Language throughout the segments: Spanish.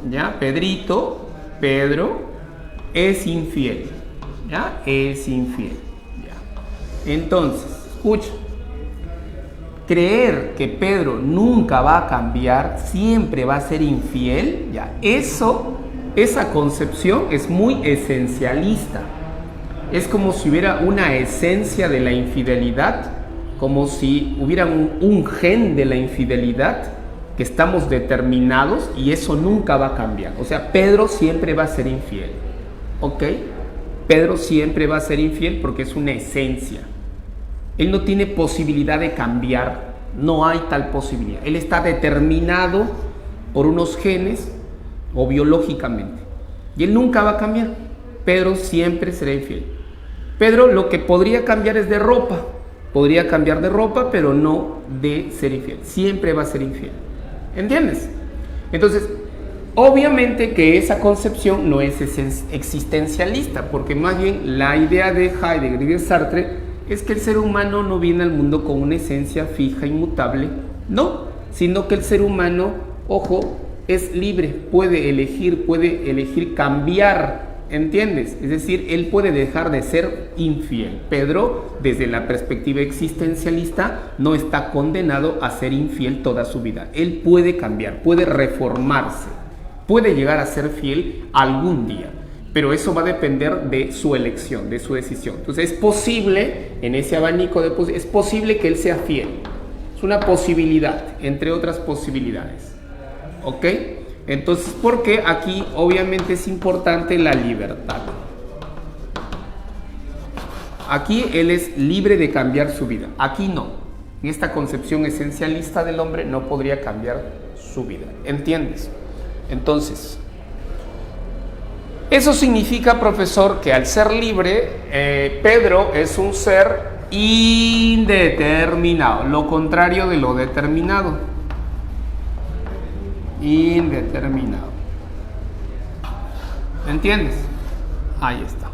¿ya? Pedrito, Pedro, es infiel, ¿ya? Es infiel, ¿ya? Entonces, escucha. Creer que Pedro nunca va a cambiar, siempre va a ser infiel, ¿ya? Esa concepción es muy esencialista. Es como si hubiera una esencia de la infidelidad, como si hubiera un gen de la infidelidad que estamos determinados y eso nunca va a cambiar. O sea, Pedro siempre va a ser infiel, ¿ok? Pedro siempre va a ser infiel porque es una esencia. Él no tiene posibilidad de cambiar, no hay tal posibilidad. Él está determinado por unos genes o biológicamente. Y él nunca va a cambiar. Pedro siempre será infiel. Pedro lo que podría cambiar es de ropa. Podría cambiar de ropa, pero no de ser infiel. Siempre va a ser infiel. ¿Entiendes? Entonces, obviamente que esa concepción no es existencialista, porque más bien la idea de Heidegger y de Sartre es que el ser humano no viene al mundo con una esencia fija, inmutable, no, sino que el ser humano, ojo, es libre, puede elegir cambiar, ¿entiendes? Es decir, él puede dejar de ser infiel. Pedro, desde la perspectiva existencialista, no está condenado a ser infiel toda su vida. Él puede cambiar, puede reformarse, puede llegar a ser fiel algún día. Pero eso va a depender de su elección, de su decisión. Entonces es posible, en ese abanico de posibilidades, es posible que él sea fiel. Es una posibilidad, entre otras posibilidades. ¿Ok? Entonces, porque aquí obviamente es importante la libertad. Aquí él es libre de cambiar su vida. Aquí no. En esta concepción esencialista del hombre no podría cambiar su vida. ¿Entiendes? Entonces, eso significa, profesor, que al ser libre, Pedro es un ser indeterminado, lo contrario de lo determinado. Indeterminado. ¿Entiendes? Ahí está.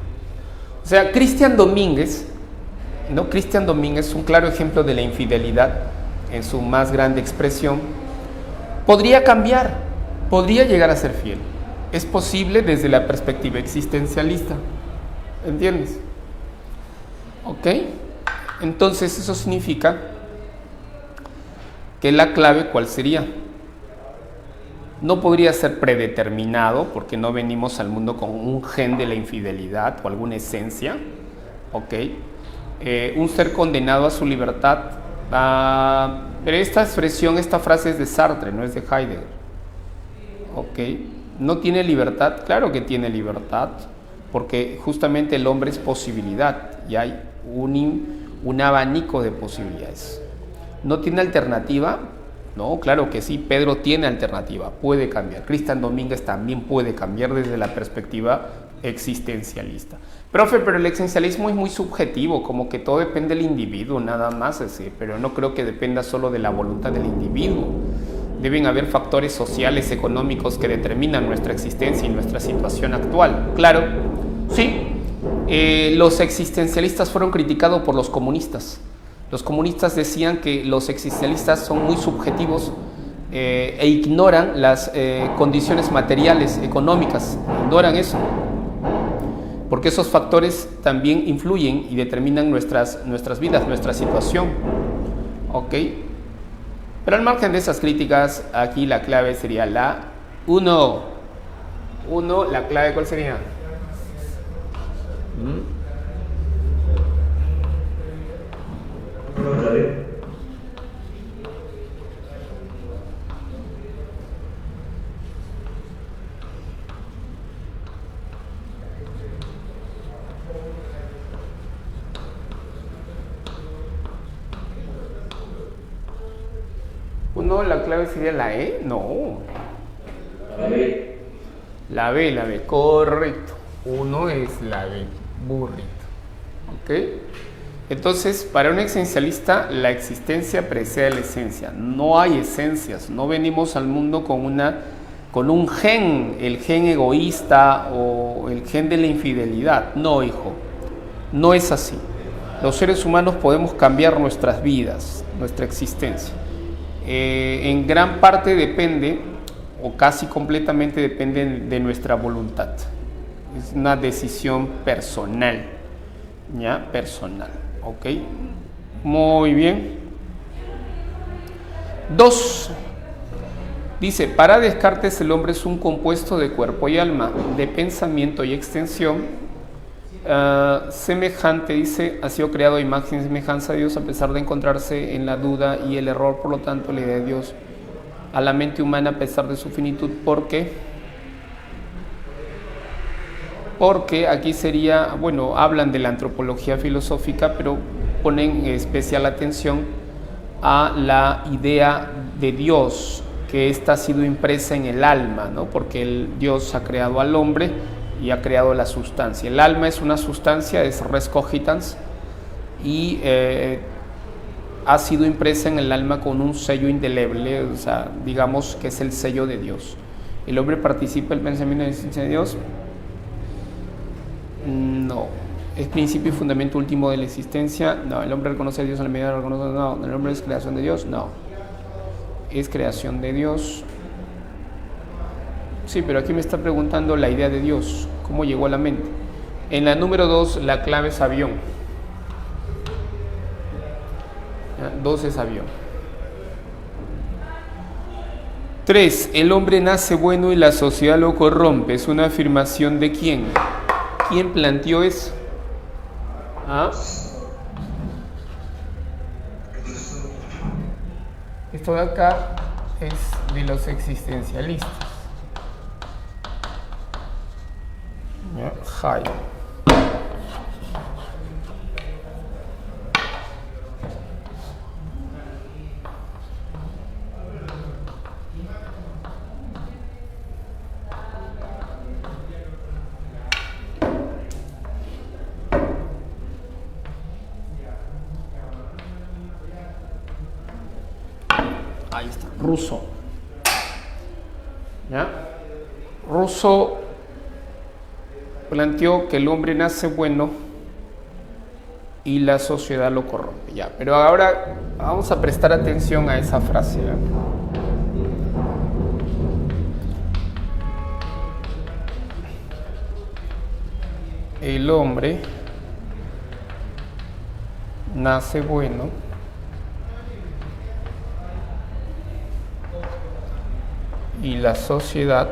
O sea, Cristian Domínguez, ¿no? Cristian Domínguez, un claro ejemplo de la infidelidad en su más grande expresión, podría cambiar, podría llegar a ser fiel. Es posible desde la perspectiva existencialista. ¿Entiendes? ¿Ok? Entonces eso significa que la clave, ¿cuál sería? No podría ser predeterminado porque no venimos al mundo con un gen de la infidelidad o alguna esencia. ¿Ok? Un ser condenado a su libertad. Pero esta expresión, esta frase es de Sartre, no es de Heidegger. ¿Ok? ¿No tiene libertad? Claro que tiene libertad, porque justamente el hombre es posibilidad y hay un abanico de posibilidades. ¿No tiene alternativa? No, claro que sí, Pedro tiene alternativa, puede cambiar. Cristian Domínguez también puede cambiar desde la perspectiva existencialista. Profe, pero el existencialismo es muy subjetivo, como que todo depende del individuo, nada más, pero no creo que dependa solo de la voluntad del individuo. Deben haber factores sociales, económicos que determinan nuestra existencia y nuestra situación actual. Claro, sí. Los existencialistas fueron criticados por los comunistas. Los comunistas decían que los existencialistas son muy subjetivos e ignoran las condiciones materiales, económicas. Ignoran eso. Porque esos factores también influyen y determinan nuestras vidas, nuestra situación. ¿Ok? Pero al margen de esas críticas, aquí la clave sería la 1. La clave, ¿cuál sería? La clave sería la E, no. La B, correcto. 1 es la B, burrito. ¿Ok? Entonces, para un existencialista, la existencia precede a la esencia. No hay esencias, no venimos al mundo con un gen, el gen egoísta o el gen de la infidelidad. No, hijo, no es así. Los seres humanos podemos cambiar nuestras vidas, nuestra existencia. En gran parte depende o casi completamente depende de nuestra voluntad. Es una decisión personal, ¿ya? Personal, ¿ok? Muy bien. 2. Dice, para Descartes el hombre es un compuesto de cuerpo y alma, de pensamiento y extensión, semejante, dice, ha sido creado a imagen y semejanza de Dios a pesar de encontrarse en la duda y el error, por lo tanto la idea de Dios a la mente humana a pesar de su finitud, porque aquí sería, bueno, hablan de la antropología filosófica, pero ponen especial atención a la idea de Dios, que esta ha sido impresa en el alma, ¿no? Porque Dios ha creado al hombre y ha creado la sustancia. El alma es una sustancia, es res cogitans, y ha sido impresa en el alma con un sello indeleble, o sea, digamos que es el sello de Dios. ¿El hombre participa del pensamiento de la existencia de Dios? No. ¿Es principio y fundamento último de la existencia? No. ¿El hombre reconoce a Dios en la medida de reconocer? No. ¿El hombre es creación de Dios? No. ¿Es creación de Dios? Sí, pero aquí me está preguntando la idea de Dios, cómo llegó a la mente. En la número 2, la clave es avión. 2 es avión. 3. El hombre nace bueno y la sociedad lo corrompe. ¿Es una afirmación de quién? ¿Quién planteó eso? ¿Ah? Esto de acá es de los existencialistas. Hayek. Ahí está, Rousseau. ¿Ya? Rousseau planteó que el hombre nace bueno y la sociedad lo corrompe. Ya, pero ahora vamos a prestar atención a esa frase. ¿Ya? El hombre nace bueno y la sociedad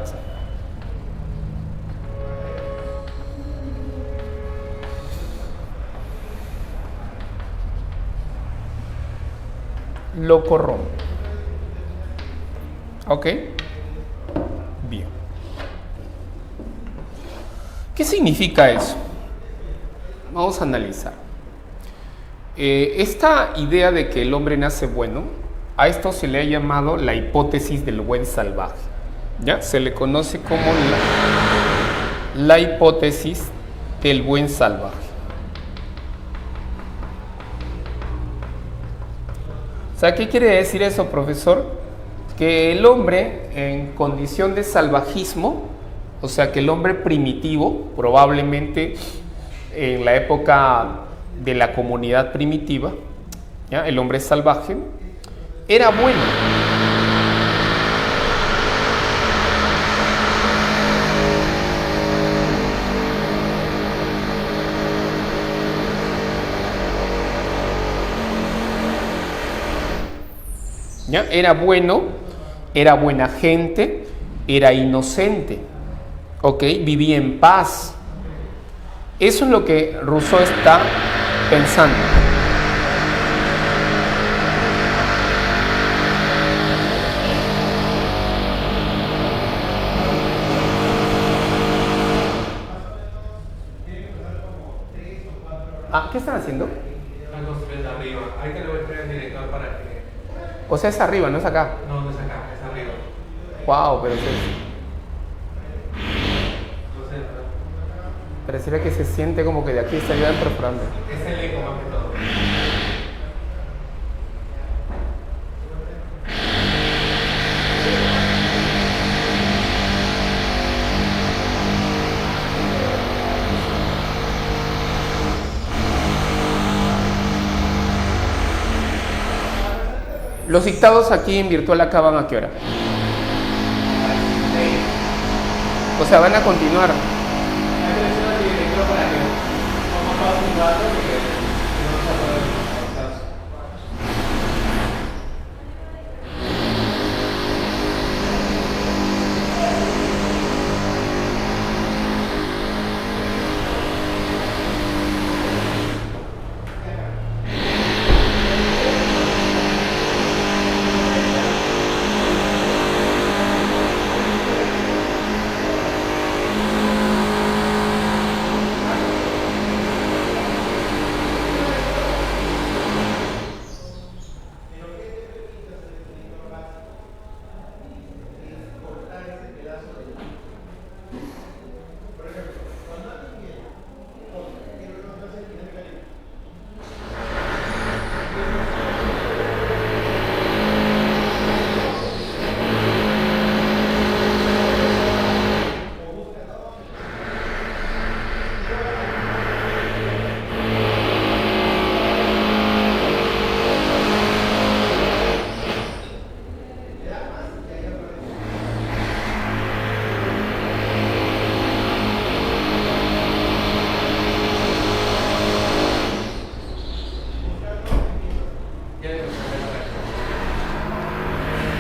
lo corrompe. ¿Ok? Bien. ¿Qué significa eso? Vamos a analizar. Esta idea de que el hombre nace bueno, a esto se le ha llamado la hipótesis del buen salvaje. ¿Ya? Se le conoce como la hipótesis del buen salvaje. O sea, ¿qué quiere decir eso, profesor? Que el hombre en condición de salvajismo, o sea, que el hombre primitivo, probablemente en la época de la comunidad primitiva, ¿ya? El hombre salvaje, era bueno. ¿Ya? Era bueno, era buena gente, era inocente, ¿ok? Vivía en paz. Eso es lo que Rousseau está pensando. ¿Qué están haciendo? Están construyendo arriba. Ahí te lo voy a traer al director para que... O sea, es arriba, no es acá. No, no es acá, es arriba. Wow, pero No sé, pero... pareciera que se siente como que de aquí estarían perforando. Es el eco más que todo. Los dictados aquí en virtual acaban ¿a qué hora? O sea, van a continuar. Hay que decirle al director para que vamos a un rato porque no nos va a poder avanzar.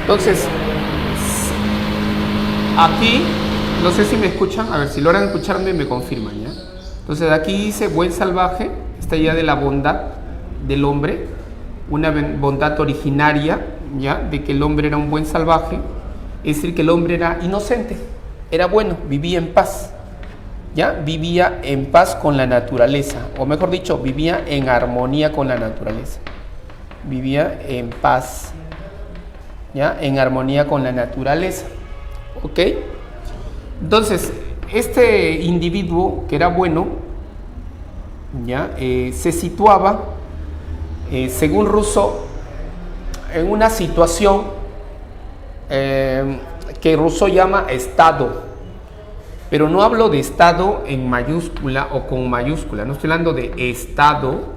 Entonces, aquí, no sé si me escuchan, a ver si logran escucharme me confirman, ¿ya? Entonces aquí dice buen salvaje, esta idea de la bondad del hombre, una bondad originaria, ¿ya? De que el hombre era un buen salvaje, es decir, que el hombre era inocente, era bueno, vivía en paz, ¿ya? Vivía en paz con la naturaleza, o mejor dicho, vivía en armonía con la naturaleza, vivía en paz, ¿ya? En armonía con la naturaleza, ¿ok? Entonces, este individuo que era bueno, ¿ya? Se situaba, según Rousseau, en una situación que Rousseau llama estado, pero no hablo de estado en mayúscula o con mayúscula, no estoy hablando de estado,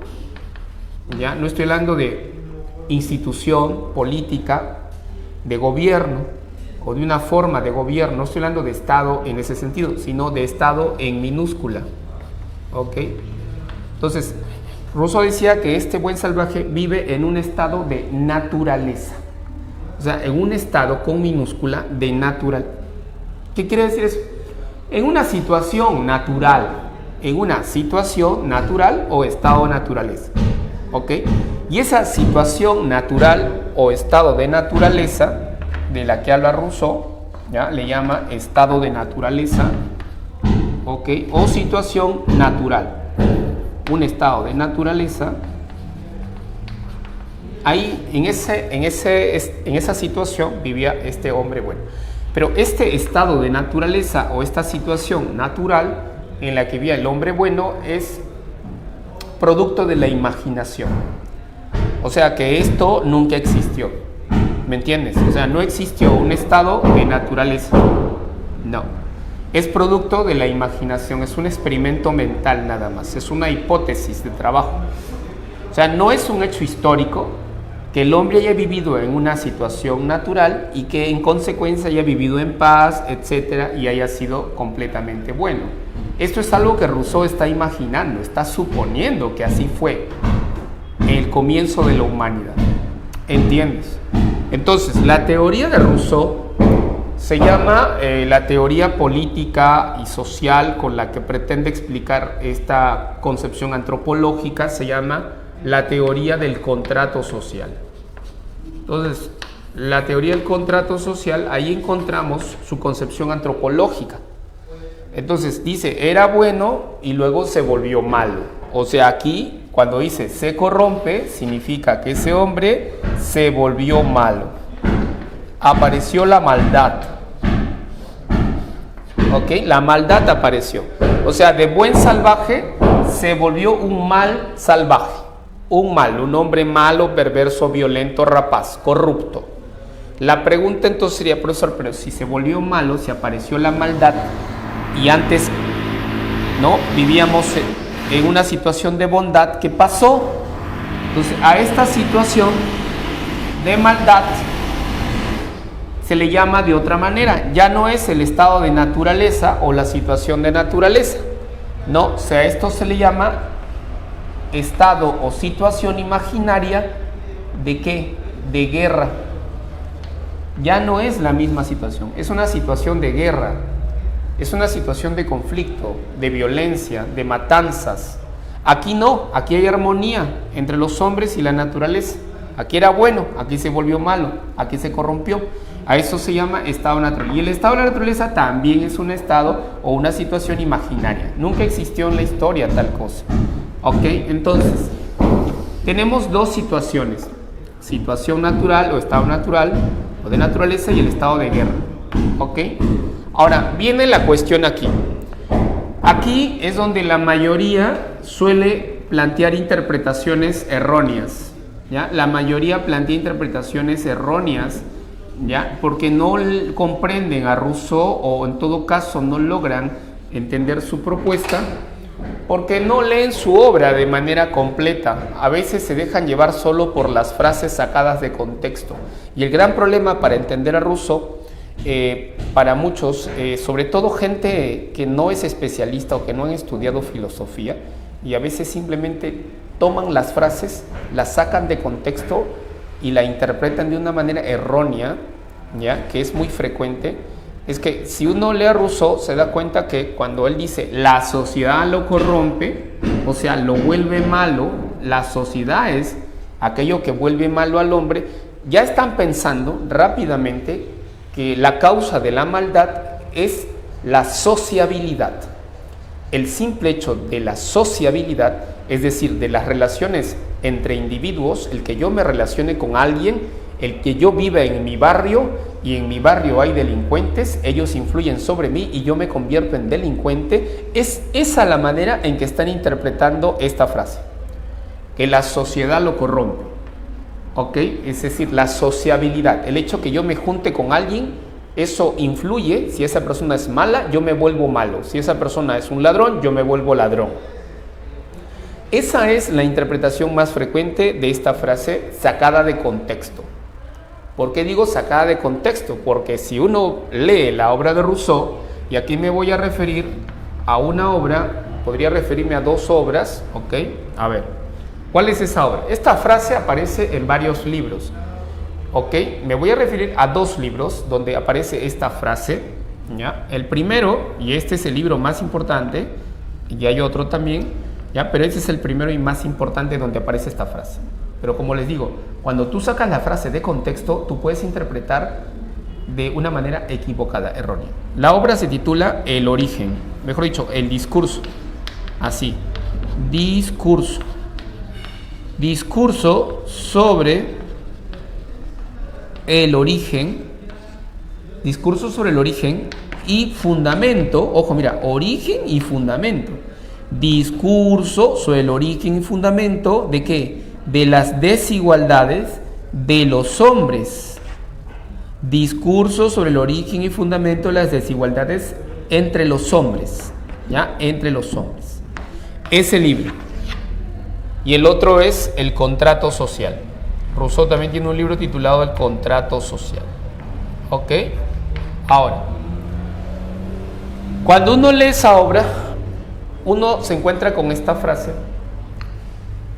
¿ya? No estoy hablando de institución política, de gobierno o de una forma de gobierno, no estoy hablando de estado en ese sentido, sino de estado en minúscula, ¿ok? Entonces, Rousseau decía que este buen salvaje vive en un estado de naturaleza, o sea, en un estado con minúscula de natural. ¿Qué quiere decir eso? En una situación natural o estado de naturaleza, ¿ok? Y esa situación natural o estado de naturaleza de la que habla Rousseau, ¿ya? Le llama estado de naturaleza, ¿ok? O situación natural. Un estado de naturaleza. Ahí, en esa situación vivía este hombre bueno. Pero este estado de naturaleza o esta situación natural en la que vivía el hombre bueno es producto de la imaginación. O sea que esto nunca existió, ¿me entiendes? O sea, no existió un estado de naturaleza, no. Es producto de la imaginación, es un experimento mental nada más, es una hipótesis de trabajo. O sea, no es un hecho histórico que el hombre haya vivido en una situación natural y que en consecuencia haya vivido en paz, etcétera, y haya sido completamente bueno. Esto es algo que Rousseau está imaginando, está suponiendo que así fue el comienzo de la humanidad, ¿entiendes? Entonces, la teoría de Rousseau se llama la teoría política y social con la que pretende explicar esta concepción antropológica, se llama la teoría del contrato social. Entonces, la teoría del contrato social, ahí encontramos su concepción antropológica. Entonces, dice, era bueno y luego se volvió malo. O sea, aquí, cuando dice se corrompe, significa que ese hombre se volvió malo. Apareció la maldad. ¿Ok? La maldad apareció. O sea, de buen salvaje se volvió un mal salvaje. Un hombre malo, perverso, violento, rapaz, corrupto. La pregunta entonces sería, profesor, pero si se volvió malo, si apareció la maldad y antes no vivíamos en una situación de bondad, ¿qué pasó? Entonces, a esta situación de maldad se le llama de otra manera. Ya no es el estado de naturaleza o la situación de naturaleza. No, o sea, esto se le llama estado o situación imaginaria de ¿qué? De guerra. Ya no es la misma situación, es una situación de guerra, es una situación de conflicto, de violencia, de matanzas. Aquí no, aquí hay armonía entre los hombres y la naturaleza. Aquí era bueno, aquí se volvió malo, aquí se corrompió. A eso se llama estado natural. Y el estado de la naturaleza también es un estado o una situación imaginaria. Nunca existió en la historia tal cosa. ¿Ok? Entonces, tenemos dos situaciones. Situación natural o estado natural o de naturaleza y el estado de guerra. ¿Ok? Ahora, viene la cuestión aquí. Aquí es donde la mayoría suele plantear interpretaciones erróneas. ¿Ya? La mayoría plantea interpretaciones erróneas, ¿ya? Porque no comprenden a Rousseau o en todo caso no logran entender su propuesta porque no leen su obra de manera completa. A veces se dejan llevar solo por las frases sacadas de contexto. Y el gran problema para entender a Rousseau, para muchos, sobre todo gente que no es especialista o que no han estudiado filosofía, y a veces simplemente toman las frases, las sacan de contexto y la interpretan de una manera errónea, ¿ya? Que es muy frecuente. Es que si uno lee a Rousseau se da cuenta que cuando él dice la sociedad lo corrompe, o sea, lo vuelve malo, la sociedad es aquello que vuelve malo al hombre, ya están pensando rápidamente que la causa de la maldad es la sociabilidad. El simple hecho de la sociabilidad, es decir, de las relaciones entre individuos, el que yo me relacione con alguien, el que yo viva en mi barrio y en mi barrio hay delincuentes, ellos influyen sobre mí y yo me convierto en delincuente, es esa la manera en que están interpretando esta frase, que la sociedad lo corrompe, ¿ok? Es decir, la sociabilidad, el hecho que yo me junte con alguien, eso influye. Si esa persona es mala, yo me vuelvo malo. Si esa persona es un ladrón, yo me vuelvo ladrón. Esa es la interpretación más frecuente de esta frase sacada de contexto. ¿Por qué digo sacada de contexto? Porque si uno lee la obra de Rousseau, y aquí me voy a referir a una obra, podría referirme a dos obras, ¿ok? A ver, ¿cuál es esa obra? Esta frase aparece en varios libros. Ok, me voy a referir a dos libros donde aparece esta frase, ¿ya? El primero, y este es el libro más importante, y hay otro también, ¿ya? Pero este es el primero y más importante donde aparece esta frase. Pero como les digo, cuando tú sacas la frase de contexto, tú puedes interpretar de una manera equivocada, errónea. La obra se titula El origen, mejor dicho, el discurso, así, discurso sobre el origen, discurso sobre el origen y fundamento, ojo, mira, origen y fundamento, discurso sobre el origen y fundamento ¿de qué? De las desigualdades de los hombres, discurso sobre el origen y fundamento de las desigualdades entre los hombres, ¿ya? Entre los hombres, ese libro. Y el otro es El contrato social. Rousseau también tiene un libro titulado El contrato social. ¿Ok? Ahora, cuando uno lee esa obra, uno se encuentra con esta frase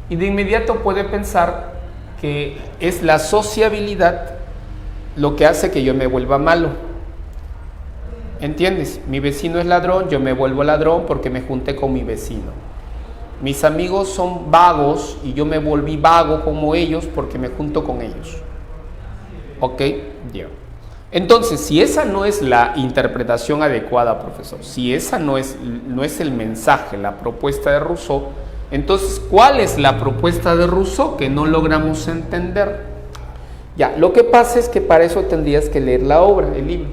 y de inmediato puede pensar que es la sociabilidad lo que hace que yo me vuelva malo. ¿Entiendes? Mi vecino es ladrón, yo me vuelvo ladrón porque me junté con mi vecino. Mis amigos son vagos y yo me volví vago como ellos porque me junto con ellos. ¿Ok? Yeah. Entonces, si esa no es la interpretación adecuada, profesor, si esa no es el mensaje, la propuesta de Rousseau, entonces, ¿cuál es la propuesta de Rousseau que no logramos entender? Ya, lo que pasa es que para eso tendrías que leer la obra, el libro.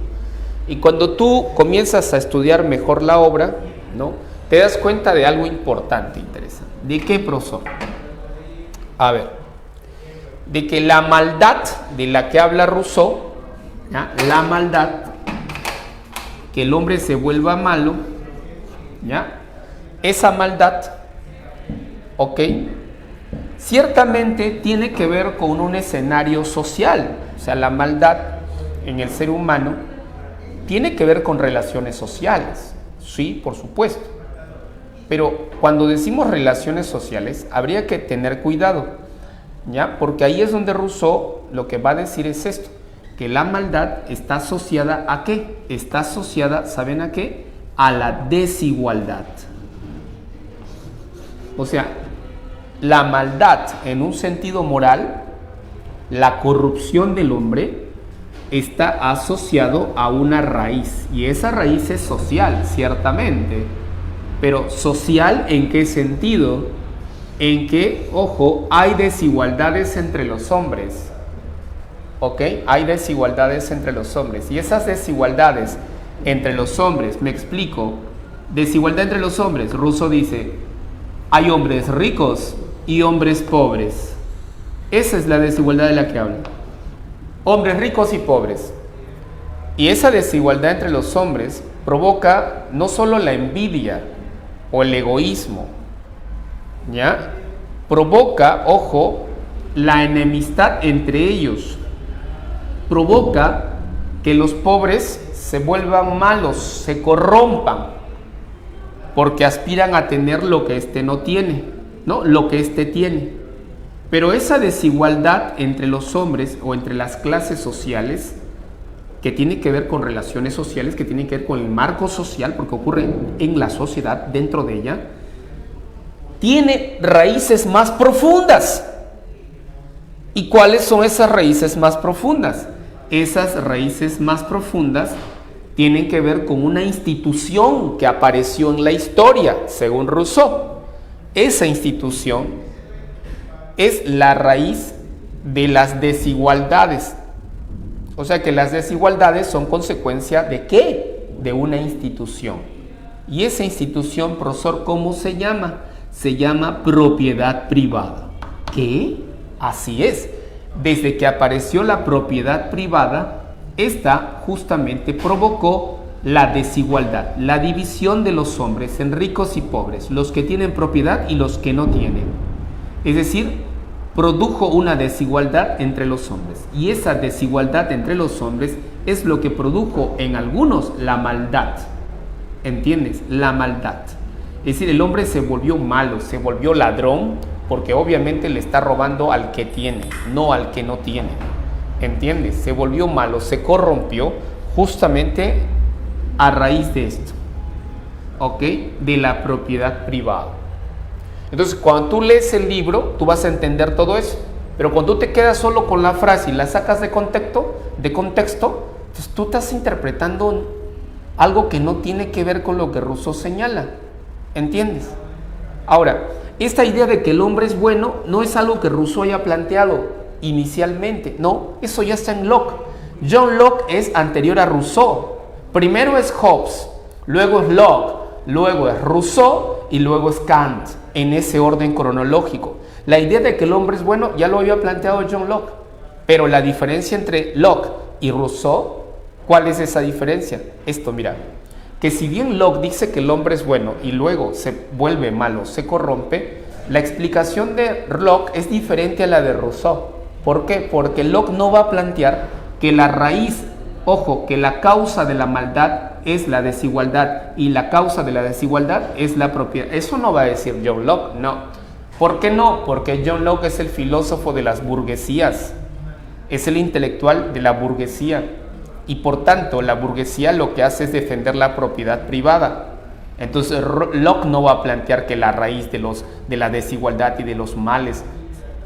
Y cuando tú comienzas a estudiar mejor la obra, ¿no?, te das cuenta de algo importante, interesante. ¿De qué, profesor? A ver, de que la maldad de la que habla Rousseau, ¿ya?, la maldad, que el hombre se vuelva malo, ¿ya?, esa maldad, ¿ok?, ciertamente tiene que ver con un escenario social. O sea, la maldad en el ser humano tiene que ver con relaciones sociales, sí, por supuesto. Pero cuando decimos relaciones sociales, habría que tener cuidado, ¿ya? Porque ahí es donde Rousseau lo que va a decir es esto, que la maldad está asociada ¿a qué? Está asociada, ¿saben a qué? A la desigualdad. O sea, la maldad en un sentido moral, la corrupción del hombre, está asociado a una raíz, y esa raíz es social, ciertamente, pero social ¿en qué sentido? En que, ojo, hay desigualdades entre los hombres, ¿ok? Hay desigualdades entre los hombres, y esas desigualdades entre los hombres, me explico, desigualdad entre los hombres, Rousseau dice, hay hombres ricos y hombres pobres, esa es la desigualdad de la que habla. Hombres ricos y pobres. Y esa desigualdad entre los hombres provoca no solo la envidia o el egoísmo, ¿ya? Provoca, ojo, la enemistad entre ellos. Provoca que los pobres se vuelvan malos, se corrompan, porque aspiran a tener lo que éste no tiene, ¿no? Lo que éste tiene. Pero esa desigualdad entre los hombres o entre las clases sociales, que tiene que ver con relaciones sociales, que tiene que ver con el marco social, porque ocurre en la sociedad, dentro de ella, tiene raíces más profundas. ¿Y cuáles son esas raíces más profundas? Esas raíces más profundas tienen que ver con una institución que apareció en la historia, según Rousseau. Esa institución es la raíz de las desigualdades. O sea que las desigualdades son consecuencia ¿de qué? De una institución. Y esa institución, profesor, ¿cómo se llama? Se llama propiedad privada. ¿Qué? Así es. Desde que apareció la propiedad privada, esta justamente provocó la desigualdad, la división de los hombres en ricos y pobres, los que tienen propiedad y los que no tienen. Es decir, produjo una desigualdad entre los hombres. Y esa desigualdad entre los hombres es lo que produjo en algunos la maldad. ¿Entiendes? La maldad. Es decir, el hombre se volvió malo, se volvió ladrón, porque obviamente le está robando al que tiene, no al que no tiene. ¿Entiendes? Se volvió malo, se corrompió justamente a raíz de esto, ¿ok? De la propiedad privada. Entonces, cuando tú lees el libro, tú vas a entender todo eso. Pero cuando tú te quedas solo con la frase y la sacas de contexto, pues tú estás interpretando algo que no tiene que ver con lo que Rousseau señala. ¿Entiendes? Ahora, esta idea de que el hombre es bueno no es algo que Rousseau haya planteado inicialmente. No, eso ya está en Locke. John Locke es anterior a Rousseau. Primero es Hobbes, luego es Locke, luego es Rousseau y luego es Kant, en ese orden cronológico. La idea de que el hombre es bueno ya lo había planteado John Locke, pero la diferencia entre Locke y Rousseau, ¿cuál es esa diferencia? Esto, mira, que si bien Locke dice que el hombre es bueno y luego se vuelve malo, se corrompe, la explicación de Locke es diferente a la de Rousseau. ¿Por qué? Porque Locke no va a plantear que la raíz, ojo, que la causa de la maldad es la desigualdad y la causa de la desigualdad es la propiedad. Eso no va a decir John Locke, no. ¿Por qué no? Porque John Locke es el filósofo de las burguesías, es el intelectual de la burguesía y por tanto la burguesía lo que hace es defender la propiedad privada. Entonces Locke no va a plantear que la raíz de la desigualdad y de los males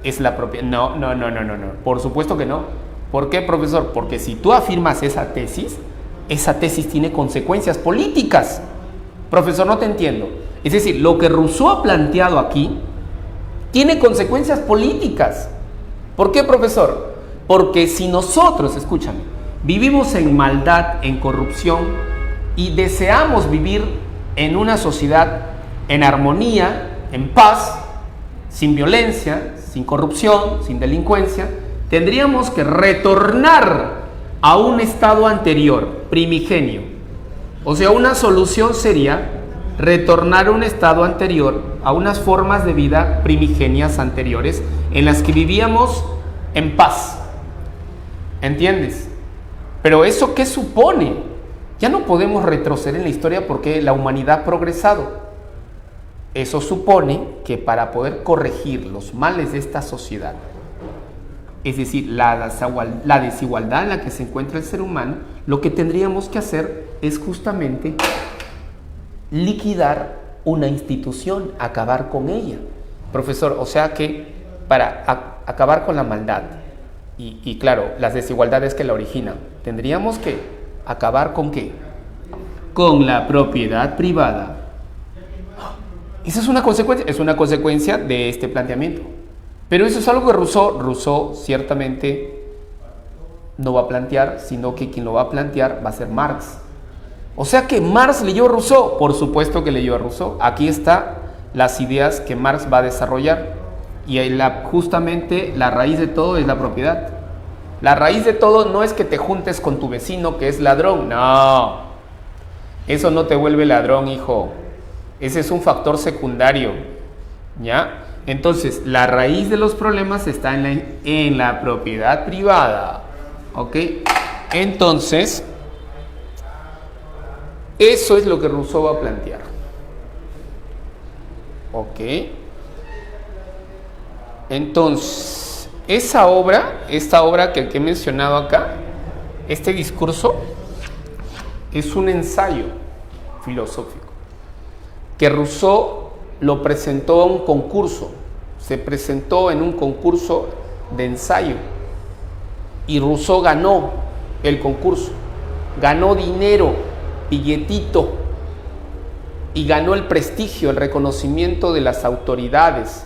es la propiedad. No. Por supuesto que no. ¿Por qué, profesor? Porque si tú afirmas esa tesis tiene consecuencias políticas. Profesor, no te entiendo. Es decir, lo que Rousseau ha planteado aquí tiene consecuencias políticas. ¿Por qué, profesor? Porque si nosotros, escúchame, vivimos en maldad, en corrupción y deseamos vivir en una sociedad en armonía, en paz, sin violencia, sin corrupción, sin delincuencia, tendríamos que retornar a un estado anterior, primigenio. O sea, una solución sería retornar a un estado anterior, a unas formas de vida primigenias anteriores en las que vivíamos en paz. ¿Entiendes? Pero ¿eso qué supone? Ya no podemos retroceder en la historia porque la humanidad ha progresado. Eso supone que para poder corregir los males de esta sociedad, es decir, la desigualdad en la que se encuentra el ser humano, lo que tendríamos que hacer es justamente liquidar una institución, acabar con ella. Profesor, o sea que para acabar con la maldad y claro, las desigualdades que la originan, tendríamos que acabar con ¿qué? Con la propiedad privada. Esa es una consecuencia de este planteamiento. Pero eso es algo que Rousseau ciertamente no va a plantear, sino que quien lo va a plantear va a ser Marx. O sea que Marx leyó a Rousseau, por supuesto que leyó a Rousseau. Aquí están las ideas que Marx va a desarrollar. Y justamente la raíz de todo es la propiedad. La raíz de todo no es que te juntes con tu vecino que es ladrón, no. Eso no te vuelve ladrón, hijo. Ese es un factor secundario, ¿ya? Entonces, la raíz de los problemas está en la propiedad privada, ¿ok? Entonces, eso es lo que Rousseau va a plantear, ¿ok? Entonces, esta obra que he mencionado acá, este discurso, es un ensayo filosófico que Rousseau lo presentó a un concurso, se presentó en un concurso de ensayo y Rousseau ganó el concurso, ganó dinero, billetito y ganó el prestigio, el reconocimiento de las autoridades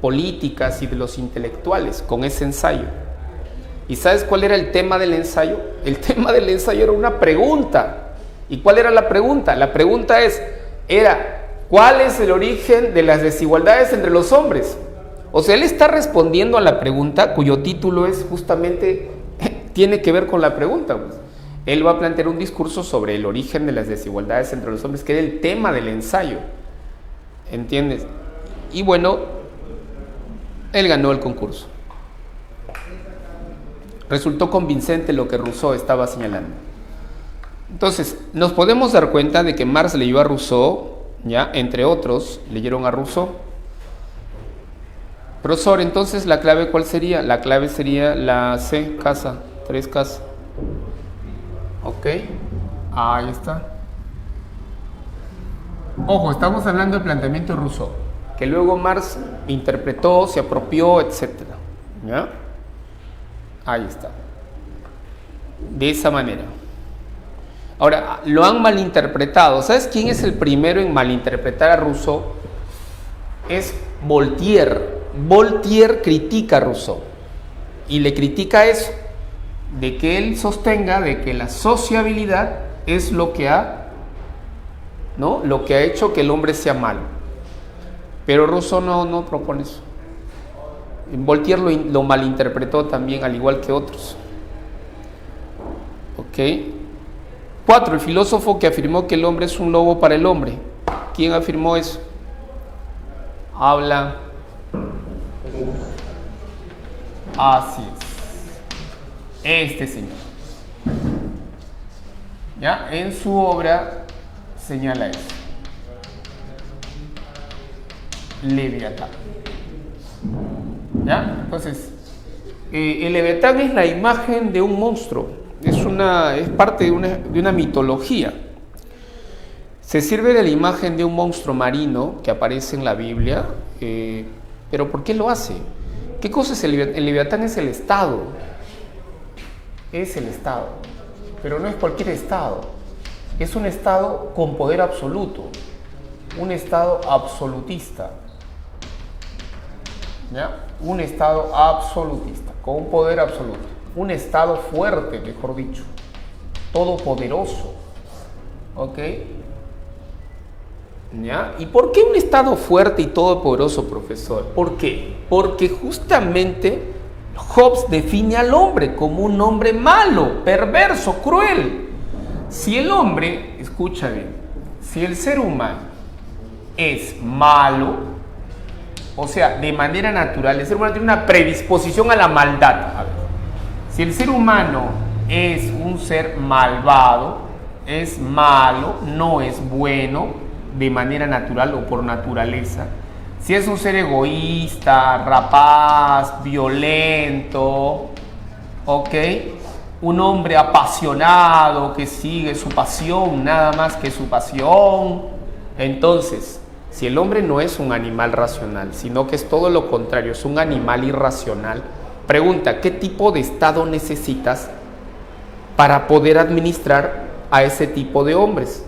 políticas y de los intelectuales con ese ensayo. ¿Y sabes cuál era el tema del ensayo? El tema del ensayo era una pregunta. ¿Y cuál era la pregunta? La pregunta era ¿cuál es el origen de las desigualdades entre los hombres? O sea, él está respondiendo a la pregunta cuyo título es justamente, tiene que ver con la pregunta. Pues. Él va a plantear un discurso sobre el origen de las desigualdades entre los hombres, que era el tema del ensayo. ¿Entiendes? Y bueno, él ganó el concurso. Resultó convincente lo que Rousseau estaba señalando. Entonces, nos podemos dar cuenta de que Marx leyó a Rousseau, ya, entre otros, leyeron a Rousseau. Profesor, entonces, ¿la clave cuál sería? La clave sería la C, casa, 3 casa. Ok, ahí está. Ojo, estamos hablando del planteamiento de Rousseau, que luego Marx interpretó, se apropió, etc. ¿Ya? Ahí está. De esa manera. Ahora, lo han malinterpretado. ¿Sabes quién es el primero en malinterpretar a Rousseau? Es Voltaire. Voltaire critica a Rousseau y le critica eso, de que él sostenga de que la sociabilidad es lo que ha hecho que el hombre sea malo. Pero Rousseau no propone eso. Voltaire lo malinterpretó también, al igual que otros. ¿Ok? 4. El filósofo que afirmó que el hombre es un lobo para el hombre. ¿Quién afirmó eso? Habla. Así es. Este señor. ¿Ya? En su obra señala eso. Leviatán. ¿Ya? Entonces, el Leviatán es la imagen de un monstruo. Es parte de una mitología. Se sirve de la imagen de un monstruo marino que aparece en la Biblia, pero ¿por qué lo hace? ¿Qué cosa es el Leviatán? El Leviatán es el Estado. Es el Estado, pero no es cualquier Estado. Es un Estado con poder absoluto, un Estado absolutista. ¿Ya? Un Estado absolutista, con un poder absoluto. Un Estado fuerte, mejor dicho, todopoderoso. ¿Ok? ¿Ya? ¿Y por qué un Estado fuerte y todopoderoso, profesor? ¿Por qué? Porque justamente Hobbes define al hombre como un hombre malo, perverso, cruel. Si el hombre, escucha bien, si el ser humano es malo, o sea, de manera natural, el ser humano tiene una predisposición a la maldad. A ver, si el ser humano es un ser malvado, es malo, no es bueno de manera natural o por naturaleza, si es un ser egoísta, rapaz, violento, ¿ok? Un hombre apasionado que sigue su pasión, nada más que su pasión. Entonces, si el hombre no es un animal racional, sino que es todo lo contrario, es un animal irracional, pregunta, ¿qué tipo de estado necesitas para poder administrar a ese tipo de hombres?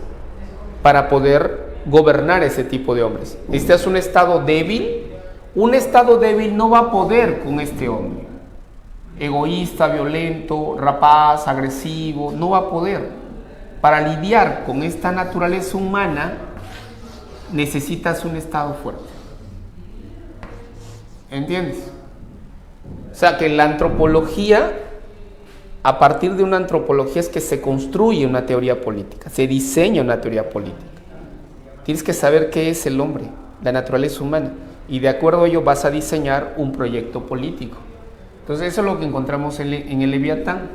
Para poder gobernar ese tipo de hombres. ¿Necesitas un estado débil? Un estado débil no va a poder con este hombre. Egoísta, violento, rapaz, agresivo, no va a poder. Para lidiar con esta naturaleza humana, necesitas un estado fuerte. ¿Entiendes? O sea que la antropología, a partir de una antropología es que se construye una teoría política, se diseña una teoría política. Tienes que saber qué es el hombre, la naturaleza humana, y de acuerdo a ello vas a diseñar un proyecto político. Entonces eso es lo que encontramos en el Leviatán,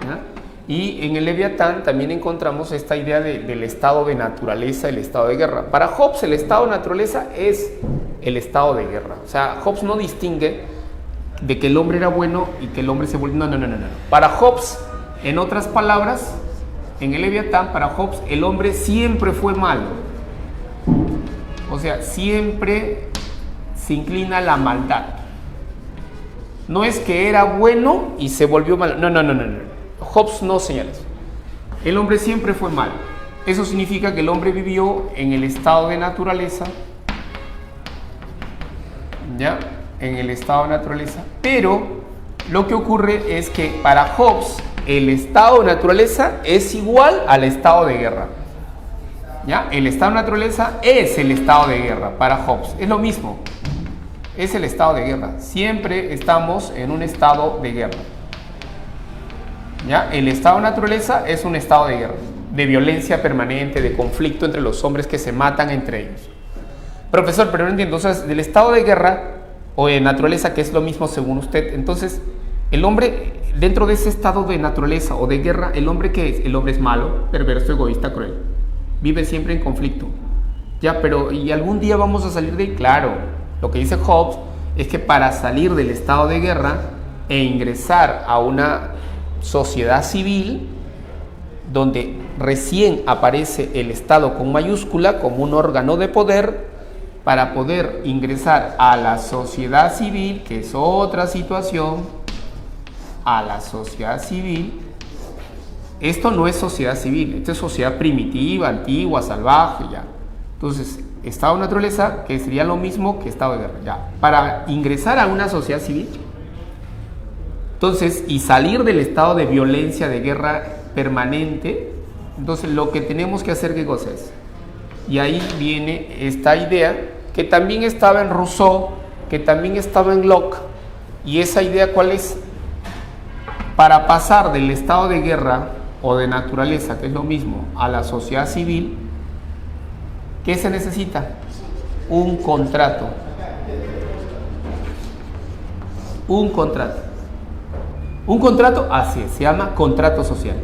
¿ya? Y en el Leviatán también encontramos esta idea del estado de naturaleza, el estado de guerra. Para Hobbes el estado de naturaleza es el estado de guerra. O sea, Hobbes no distingue de que el hombre era bueno y que el hombre se volvió... No. Para Hobbes, en otras palabras, en el Leviatán, para Hobbes, el hombre siempre fue malo. O sea, siempre se inclina a la maldad. No es que era bueno y se volvió malo. No. Hobbes no señala eso. El hombre siempre fue malo. Eso significa que el hombre vivió en el estado de naturaleza, ¿ya? En el estado de naturaleza. Pero lo que ocurre es que para Hobbes el estado de naturaleza es igual al estado de guerra. ¿Ya? El estado de naturaleza es el estado de guerra para Hobbes. Es lo mismo. Es el estado de guerra. Siempre estamos en un estado de guerra. ¿Ya? El estado de naturaleza es un estado de guerra, de violencia permanente, de conflicto entre los hombres que se matan entre ellos. Profesor, pero no entiendo. Entonces, del estado de guerra o de naturaleza, que es lo mismo según usted, entonces, el hombre, dentro de ese estado de naturaleza o de guerra, ¿el hombre qué es? El hombre es malo, perverso, egoísta, cruel. Vive siempre en conflicto. Ya, pero ¿y algún día vamos a salir de ahí? Claro. Lo que dice Hobbes es que para salir del estado de guerra e ingresar a una sociedad civil donde recién aparece el Estado con mayúscula como un órgano de poder, para poder ingresar a la sociedad civil, que es otra situación, a la sociedad civil. Esto no es sociedad civil, esto es sociedad primitiva, antigua, salvaje, ya. Entonces, estado de naturaleza, que sería lo mismo que estado de guerra, ya. Para ingresar a una sociedad civil, entonces, y salir del estado de violencia, de guerra permanente, entonces lo que tenemos que hacer, ¿qué cosa es? Y ahí viene esta idea que también estaba en Rousseau, que también estaba en Locke, y esa idea, ¿cuál es? Para pasar del estado de guerra o de naturaleza, que es lo mismo, a la sociedad civil, ¿qué se necesita? Un contrato. Un contrato. Un contrato, así es, se llama contrato social.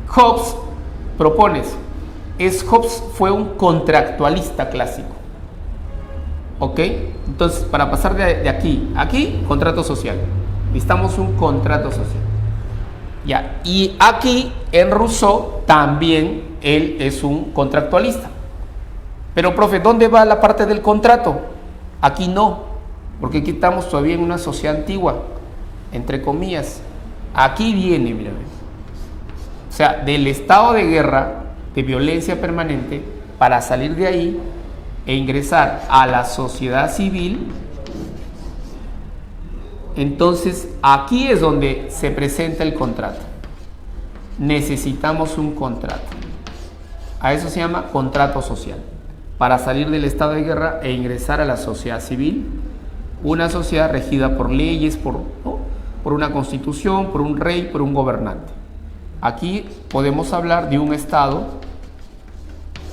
Hobbes propone eso. Hobbes fue un contractualista clásico. ¿Ok? Entonces, para pasar de aquí a aquí, contrato social. Necesitamos un contrato social. Ya. Y aquí, en Rousseau, también él es un contractualista. Pero, profe, ¿dónde va la parte del contrato? Aquí no, porque aquí estamos todavía en una sociedad antigua, entre comillas. Aquí viene, mira. O sea, del estado de guerra, de violencia permanente, para salir de ahí e ingresar a la sociedad civil. Entonces, aquí es donde se presenta el contrato. Necesitamos un contrato. A eso se llama contrato social. Para salir del estado de guerra e ingresar a la sociedad civil, una sociedad regida por leyes, por una constitución, por un rey, por un gobernante. Aquí podemos hablar de un estado,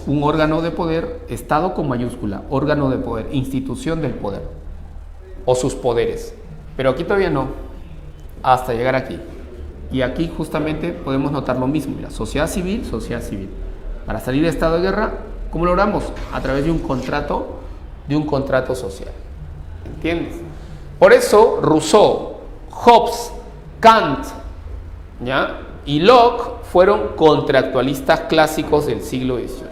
un órgano de poder, estado con mayúscula, órgano de poder, institución del poder, o sus poderes. Pero aquí todavía no, hasta llegar aquí. Y aquí justamente podemos notar lo mismo. Mira, sociedad civil, sociedad civil. Para salir de estado de guerra, ¿cómo logramos? A través de un contrato social. ¿Entiendes? Por eso Rousseau, Hobbes, Kant, ¿ya?, y Locke fueron contractualistas clásicos del siglo XVIII.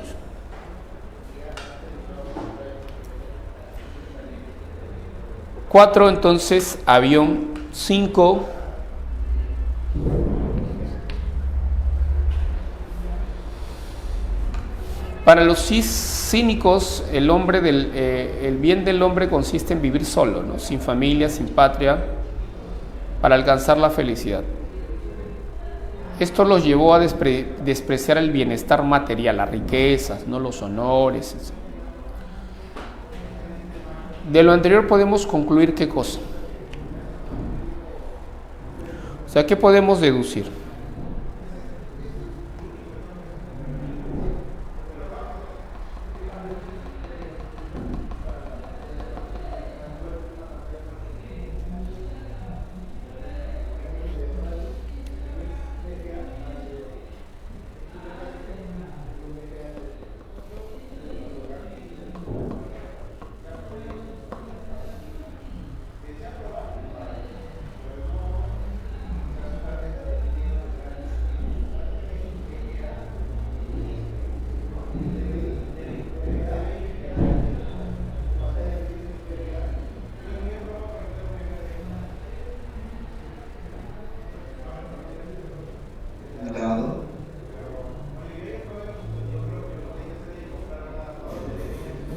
Cuatro, entonces, avión. 5, para los cínicos, el bien del hombre consiste en vivir solo, ¿no?, sin familia, sin patria, para alcanzar la felicidad. Esto los llevó a despreciar el bienestar material, las riquezas, no los honores, etc. De lo anterior podemos concluir ¿qué cosa? O sea, ¿qué podemos deducir?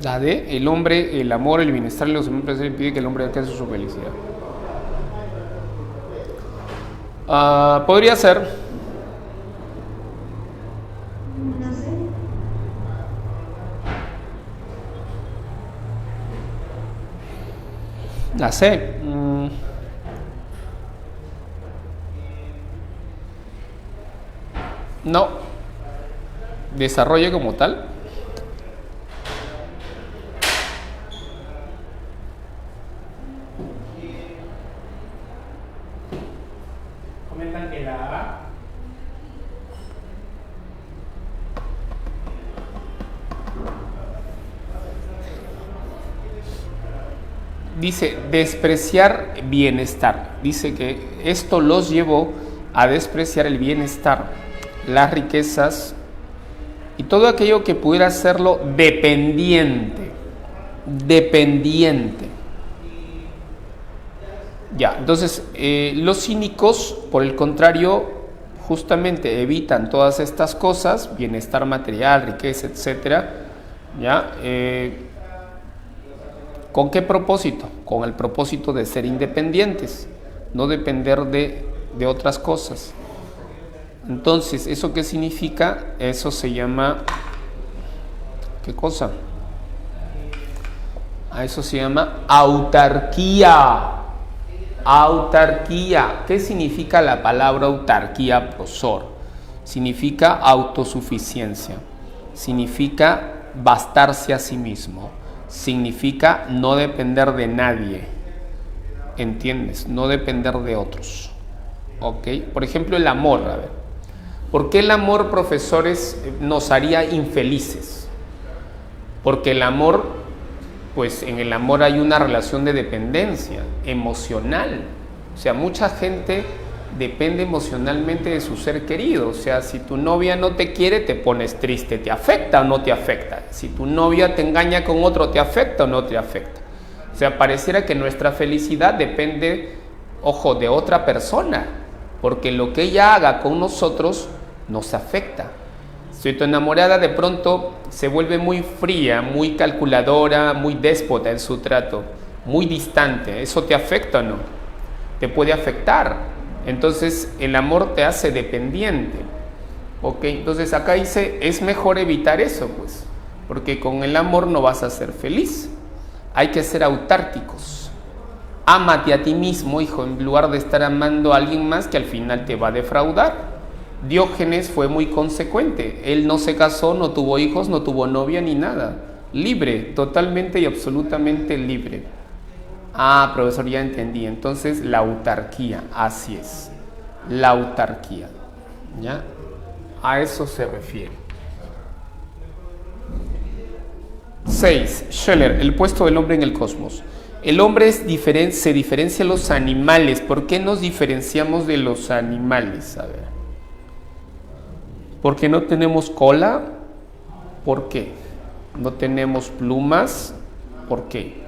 La D, el hombre, el amor, el bienestar y los demás impide que el hombre alcance su felicidad. Podría ser. La C. No. Desarrolle como tal. Comentan que la A. Dice despreciar bienestar. Dice que esto los llevó a despreciar el bienestar, las riquezas y todo aquello que pudiera hacerlo dependiente. Ya, entonces los cínicos, por el contrario, justamente evitan todas estas cosas, bienestar material, riqueza, etcétera. Ya, ¿con qué propósito? Con el propósito de ser independientes, no depender de otras cosas. Entonces, ¿eso qué significa? Eso se llama, ¿qué cosa? A eso se llama autarquía. Autarquía. ¿Qué significa la palabra autarquía, profesor? Significa autosuficiencia, significa bastarse a sí mismo, significa no depender de nadie, ¿entiendes? No depender de otros, ¿ok? Por ejemplo, el amor, a ver, ¿por qué el amor, profesores, nos haría infelices? Porque el amor, pues en el amor hay una relación de dependencia emocional, o sea, mucha gente depende emocionalmente de su ser querido. O sea, si tu novia no te quiere, te pones triste. ¿Te afecta o no te afecta? Si tu novia te engaña con otro, ¿te afecta o no te afecta? O sea, pareciera que nuestra felicidad depende, ojo, de otra persona, porque lo que ella haga con nosotros nos afecta. Si tu enamorada de pronto se vuelve muy fría, muy calculadora, muy déspota en su trato, muy distante, ¿eso te afecta o no? Te puede afectar. Entonces el amor te hace dependiente, ¿ok? Entonces acá dice, es mejor evitar eso, pues, porque con el amor no vas a ser feliz. Hay que ser autárquicos. Ámate a ti mismo, hijo, en lugar de estar amando a alguien más que al final te va a defraudar. Diógenes fue muy consecuente. Él no se casó, no tuvo hijos, no tuvo novia ni nada. Libre, totalmente y absolutamente libre. Ah, profesor, ya entendí. Entonces, la autarquía, así es. la autarquía. ¿Ya? A eso se refiere. 6. Scheller, el puesto del hombre en el cosmos. El hombre se diferencia de los animales. ¿Por qué nos diferenciamos de los animales? A ver. ¿Porque no tenemos cola? ¿Por qué? ¿No tenemos plumas? ¿Por qué?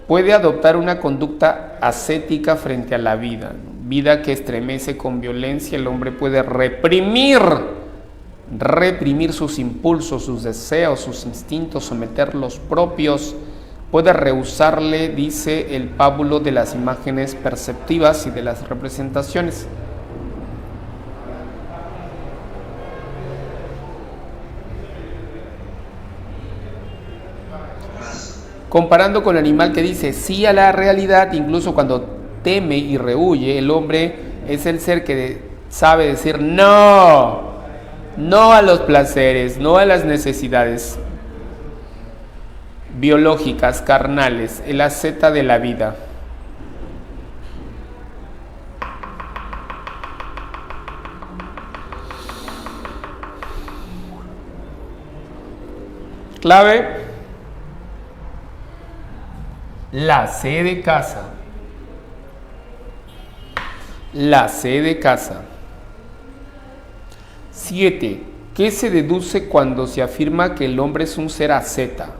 Puede adoptar una conducta ascética frente a la vida. Vida que estremece con violencia. El hombre puede reprimir sus impulsos, sus deseos, sus instintos, someter los propios. Puede rehusarle, dice el pábulo de las imágenes perceptivas y de las representaciones. Comparando con el animal que dice sí a la realidad, incluso cuando teme y rehúye, el hombre es el ser que sabe decir no a los placeres, no a las necesidades biológicas, carnales, el asceta de la vida. Clave. La C de casa. La C de casa. 7. ¿Qué se deduce cuando se afirma que el hombre es un ser asceta?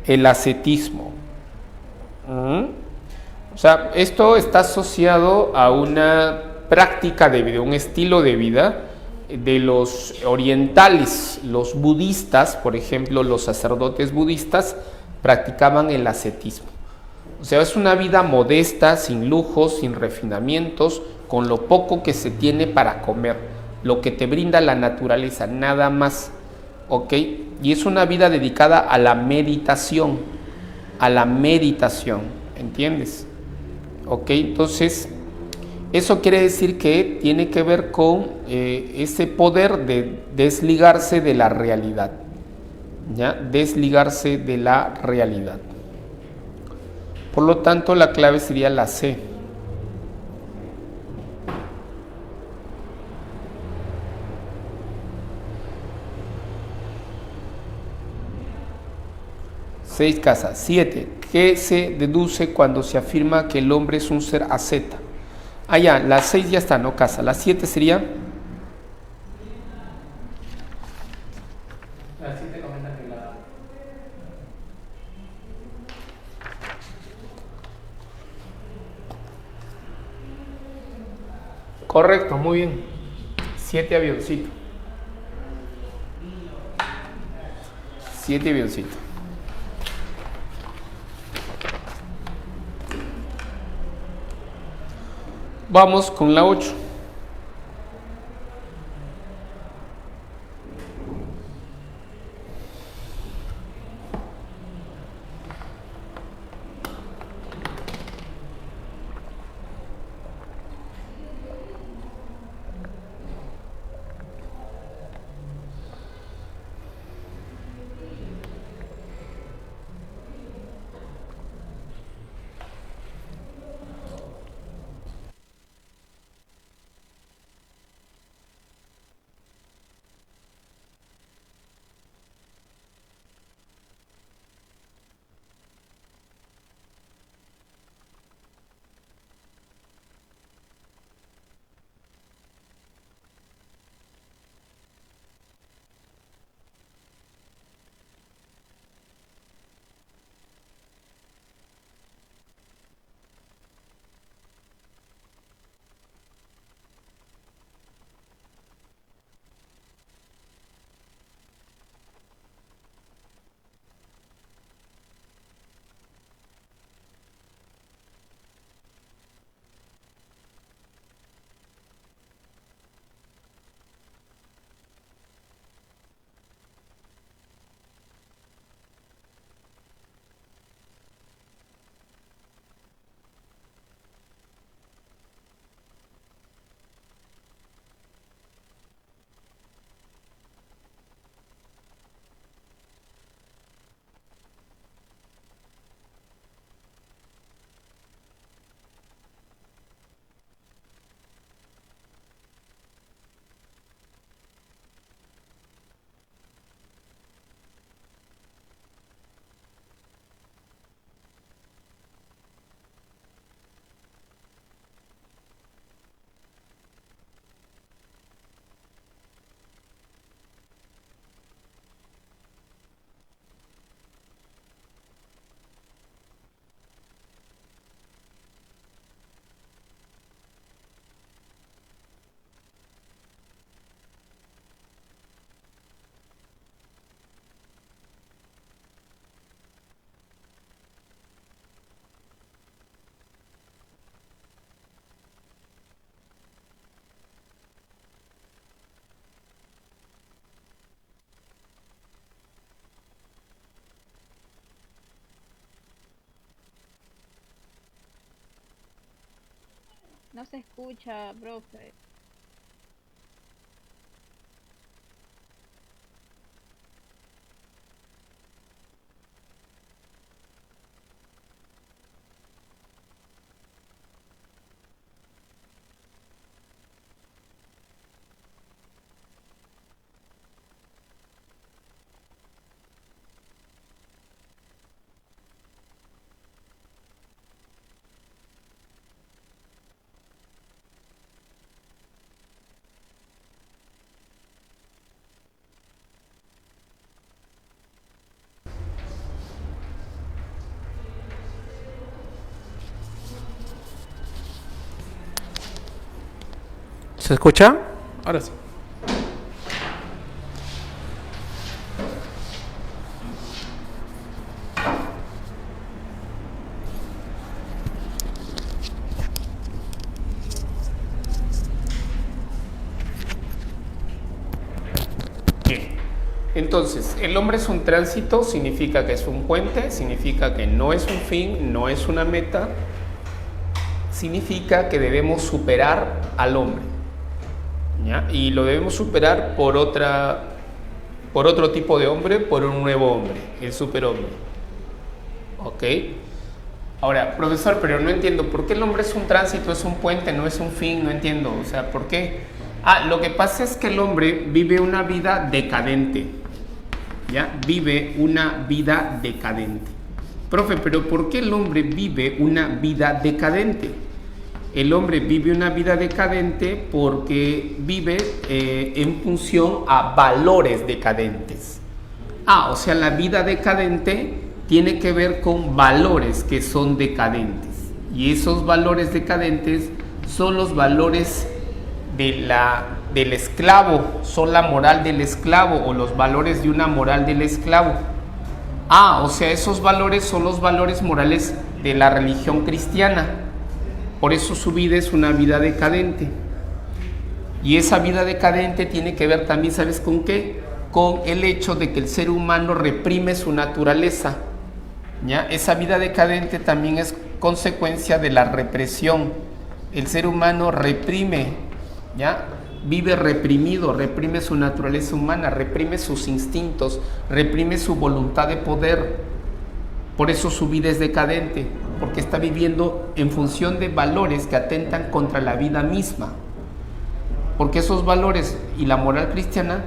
El ascetismo. O sea, esto está asociado a una práctica de vida, un estilo de vida de los orientales. Los budistas, por ejemplo, los sacerdotes budistas, practicaban el ascetismo. O sea, es una vida modesta, sin lujos, sin refinamientos, con lo poco que se tiene para comer, lo que te brinda la naturaleza, nada más. ¿Ok? Y es una vida dedicada a la meditación, ¿entiendes? ¿Ok? Entonces, eso quiere decir que tiene que ver con ese poder de desligarse de la realidad. ¿Ya? Desligarse de la realidad. Por lo tanto, la clave sería la C. Seis casas. 7. ¿Qué se deduce cuando se afirma que el hombre es un ser asceta? Ya, la 6 ya está, no casa. La 7 sería... Correcto, muy bien. 7 avioncitos. 7 avioncitos. Vamos con la 8. No se escucha, profe. ¿Se escucha? Ahora sí. Bien. Entonces, el hombre es un tránsito, significa que es un puente, significa que no es un fin, no es una meta, significa que debemos superar al hombre, ¿ya? Y lo debemos superar por otro tipo de hombre, por un nuevo hombre, el superhombre. ¿Ok? Ahora, profesor, pero no entiendo, ¿por qué el hombre es un tránsito, es un puente, no es un fin? No entiendo, o sea, ¿por qué? Lo que pasa es que el hombre vive una vida decadente, ¿ya? Vive una vida decadente. Profe, pero ¿por qué el hombre vive una vida decadente? El hombre vive una vida decadente porque vive en función a valores decadentes. O sea, la vida decadente tiene que ver con valores que son decadentes. Y esos valores decadentes son los valores del esclavo, son la moral del esclavo o los valores de una moral del esclavo. O sea, esos valores son los valores morales de la religión cristiana. Por eso su vida es una vida decadente. Y esa vida decadente tiene que ver también, ¿sabes con qué? Con el hecho de que el ser humano reprime su naturaleza, ¿ya? Esa vida decadente también es consecuencia de la represión. El ser humano reprime, ¿ya? Vive reprimido, reprime su naturaleza humana, reprime sus instintos, reprime su voluntad de poder. Por eso su vida es decadente, porque está viviendo en función de valores que atentan contra la vida misma. Porque esos valores y la moral cristiana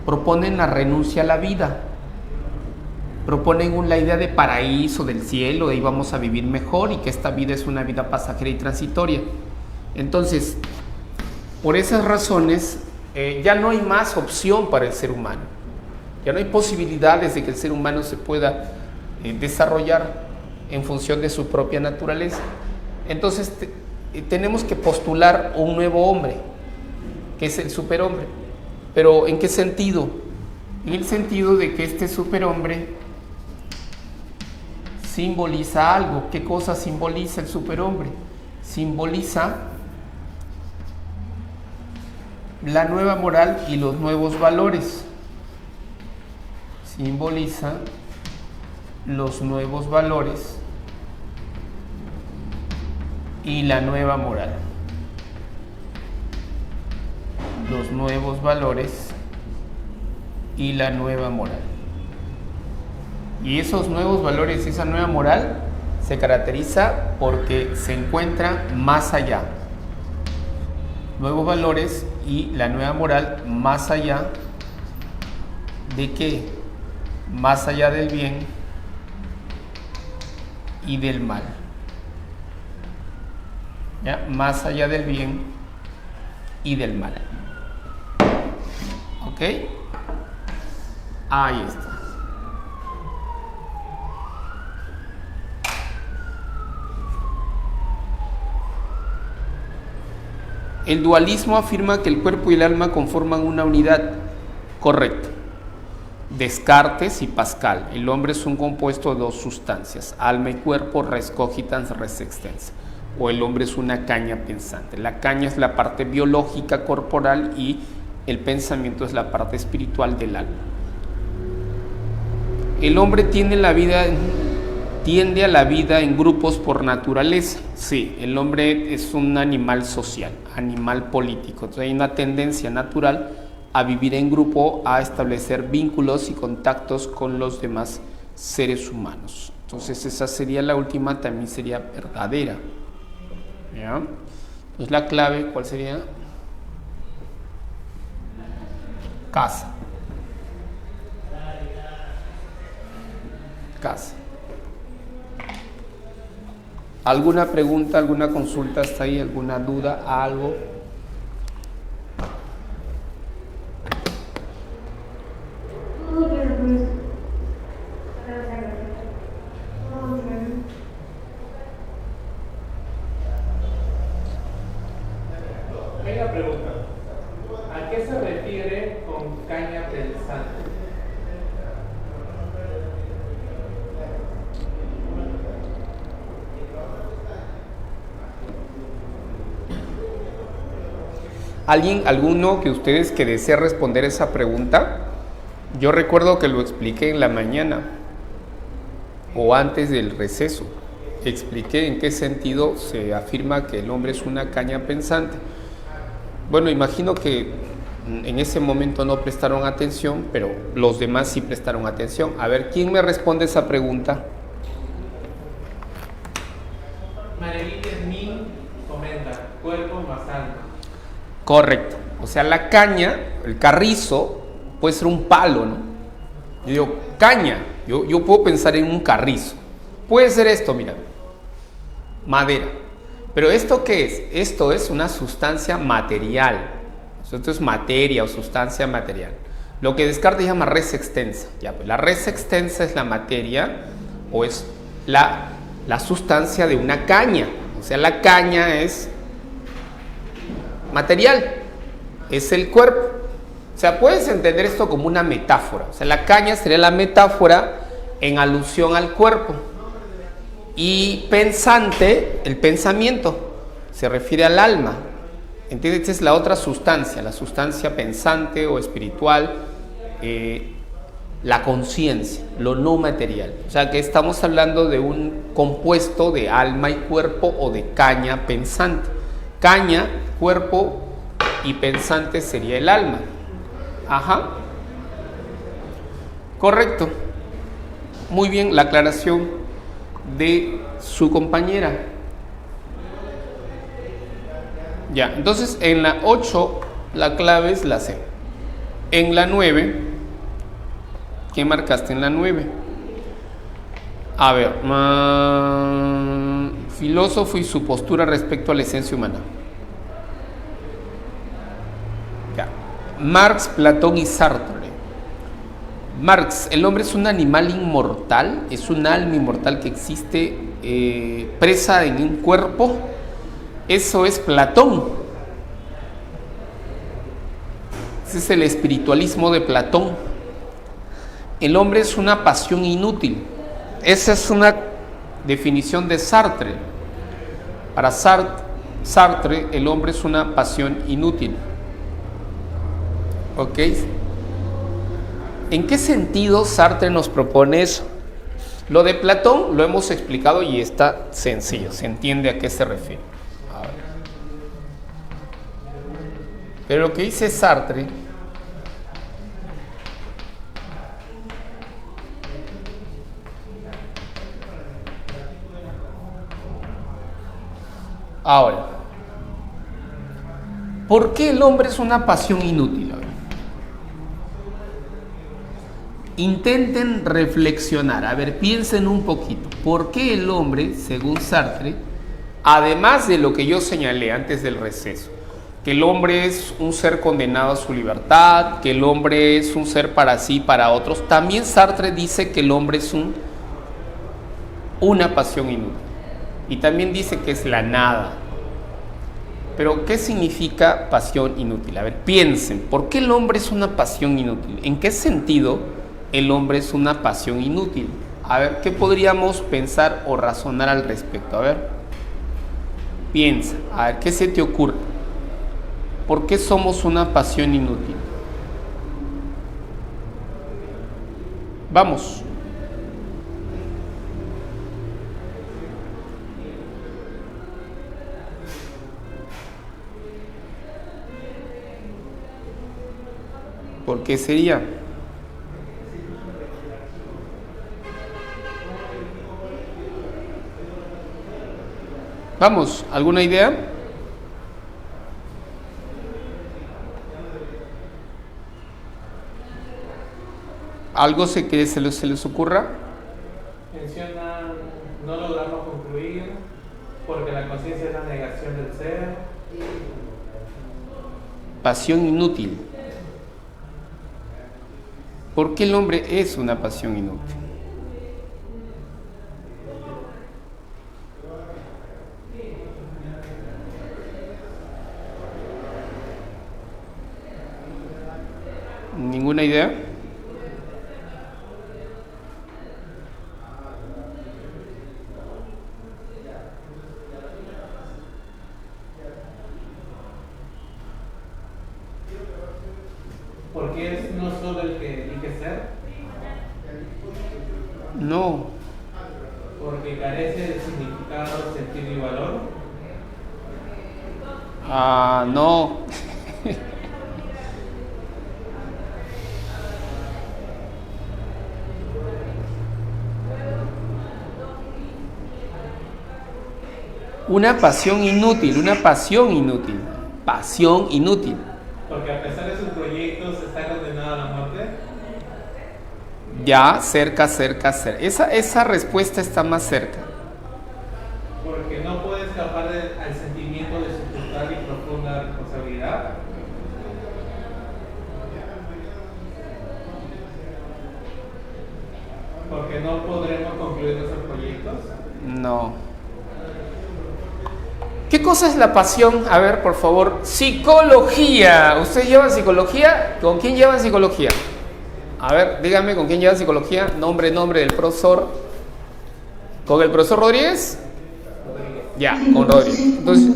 proponen la renuncia a la vida, proponen la idea de paraíso, del cielo, de ahí vamos a vivir mejor y que esta vida es una vida pasajera y transitoria. Entonces, por esas razones, ya no hay más opción para el ser humano. Ya no hay posibilidades de que el ser humano se pueda desarrollar en función de su propia naturaleza. Entonces, tenemos que postular un nuevo hombre, que es el superhombre. Pero ¿en qué sentido? En el sentido de que este superhombre simboliza algo. ¿Qué cosa simboliza el superhombre? Simboliza la nueva moral y los nuevos valores. Simboliza los nuevos valores y la nueva moral. Los nuevos valores y la nueva moral. Y esos nuevos valores y esa nueva moral se caracteriza porque se encuentra más allá. Nuevos valores y la nueva moral más allá de qué? Más allá del bien y del mal. ¿Ya? Más allá del bien y del mal. ¿Ok? Ahí está. El dualismo afirma que el cuerpo y el alma conforman una unidad. Correcto. Descartes y Pascal. El hombre es un compuesto de dos sustancias, alma y cuerpo, res cogitans, res extensa. O el hombre es una caña pensante. La caña es la parte biológica corporal y el pensamiento es la parte espiritual del alma. El hombre tiene la vida Tiende a la vida en grupos por naturaleza. Sí, el hombre es un animal social, animal político. Entonces hay una tendencia natural a vivir en grupo, a establecer vínculos y contactos con los demás seres humanos. Entonces esa sería la última, también sería verdadera. ¿Ya? Entonces la clave, ¿cuál sería? Casa. Casa. ¿Alguna pregunta, alguna consulta hasta ahí? ¿Alguna duda, algo? Hay una pregunta. ¿A qué se refiere con caña pensante? ¿Alguno que ustedes que desee responder esa pregunta? Yo recuerdo que lo expliqué en la mañana o antes del receso. Expliqué en qué sentido se afirma que el hombre es una caña pensante. Bueno, imagino que en ese momento no prestaron atención, pero los demás sí prestaron atención. A ver, ¿quién me responde esa pregunta? Marelí Yasmín comenta, cuerpo más alma. Correcto. O sea, la caña, el carrizo, puede ser un palo, ¿no? Yo digo, caña, yo puedo pensar en un carrizo. Puede ser esto, mira, madera. Pero ¿esto qué es? Esto es una sustancia material. Esto es materia o sustancia material. Lo que Descartes llama res extensa. Ya, pues la res extensa es la materia o es la sustancia de una caña. O sea, la caña es material, es el cuerpo. O sea, puedes entender esto como una metáfora. O sea, la caña sería la metáfora en alusión al cuerpo. Y pensante, el pensamiento, se refiere al alma. ¿Entiendes? Esta es la otra sustancia, la sustancia pensante o espiritual, la conciencia, lo no material. O sea, que estamos hablando de un compuesto de alma y cuerpo o de caña pensante. Caña, cuerpo y pensante sería el alma. Ajá. Correcto. Muy bien, la aclaración de su compañera. Ya, entonces en la 8 la clave es la C. En la 9, ¿qué marcaste en la 9? A ver, filósofo y su postura respecto a la esencia humana. Ya. Marx, Platón y Sartre. Marx, el hombre es un animal inmortal, es un alma inmortal que existe presa en un cuerpo. Eso es Platón. Ese es el espiritualismo de Platón. El hombre es una pasión inútil. Esa es una definición de Sartre. Para Sartre, el hombre es una pasión inútil. ¿Ok? ¿En qué sentido Sartre nos propone eso? Lo de Platón lo hemos explicado y está sencillo, se entiende a qué se refiere. A ver. Pero lo que dice Sartre ahora, ¿por qué el hombre es una pasión inútil? A ver. Intenten reflexionar, a ver, piensen un poquito. ¿Por qué el hombre, según Sartre, además de lo que yo señalé antes del receso, que el hombre es un ser condenado a su libertad, que el hombre es un ser para sí y para otros, también Sartre dice que el hombre es una pasión inútil. Y también dice que es la nada. Pero, ¿qué significa pasión inútil? A ver, piensen, ¿por qué el hombre es una pasión inútil? ¿En qué sentido el hombre es una pasión inútil? A ver, ¿qué podríamos pensar o razonar al respecto? A ver, piensa, a ver, ¿qué se te ocurre? ¿Por qué somos una pasión inútil? Vamos. ¿Por qué sería? Vamos, ¿alguna idea? ¿Algo que se les ocurra? Mencionan, no logramos concluir porque la conciencia es la negación del ser. Pasión inútil. ¿Por qué el hombre es una pasión inútil? ¿Ninguna idea? Porque es no solo el que elige ser, No. porque carece de significado, sentido y valor. Ah, no. Una pasión inútil, una pasión inútil. Pasión inútil. Porque a pesar de sus proyectos está condenado a la muerte. Ya, cerca. Esa respuesta está más cerca. Porque no puede escapar al sentimiento de su total y profunda responsabilidad. Porque no podremos concluir nuestros proyectos. No. ¿Qué cosa es la pasión? A ver, por favor. Psicología. ¿Ustedes llevan psicología? ¿Con quién llevan psicología? A ver, díganme con quién llevan psicología. Nombre del profesor. ¿Con el profesor Rodríguez? Ya, con Rodríguez. Entonces,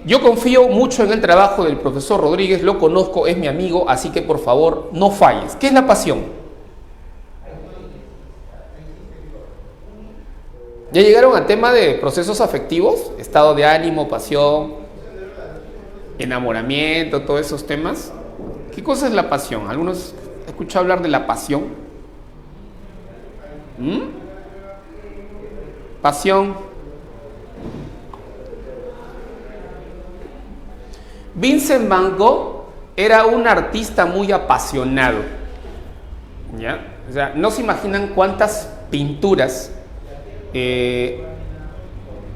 yo confío mucho en el trabajo del profesor Rodríguez, lo conozco, es mi amigo, así que por favor, no falles. ¿Qué es la pasión? ¿Ya llegaron al tema de procesos afectivos? Estado de ánimo, pasión, enamoramiento, todos esos temas. ¿Qué cosa es la pasión? ¿Algunos han escuchado hablar de la pasión? Pasión. Vincent Van Gogh era un artista muy apasionado. ¿Ya? O sea, no se imaginan cuántas pinturas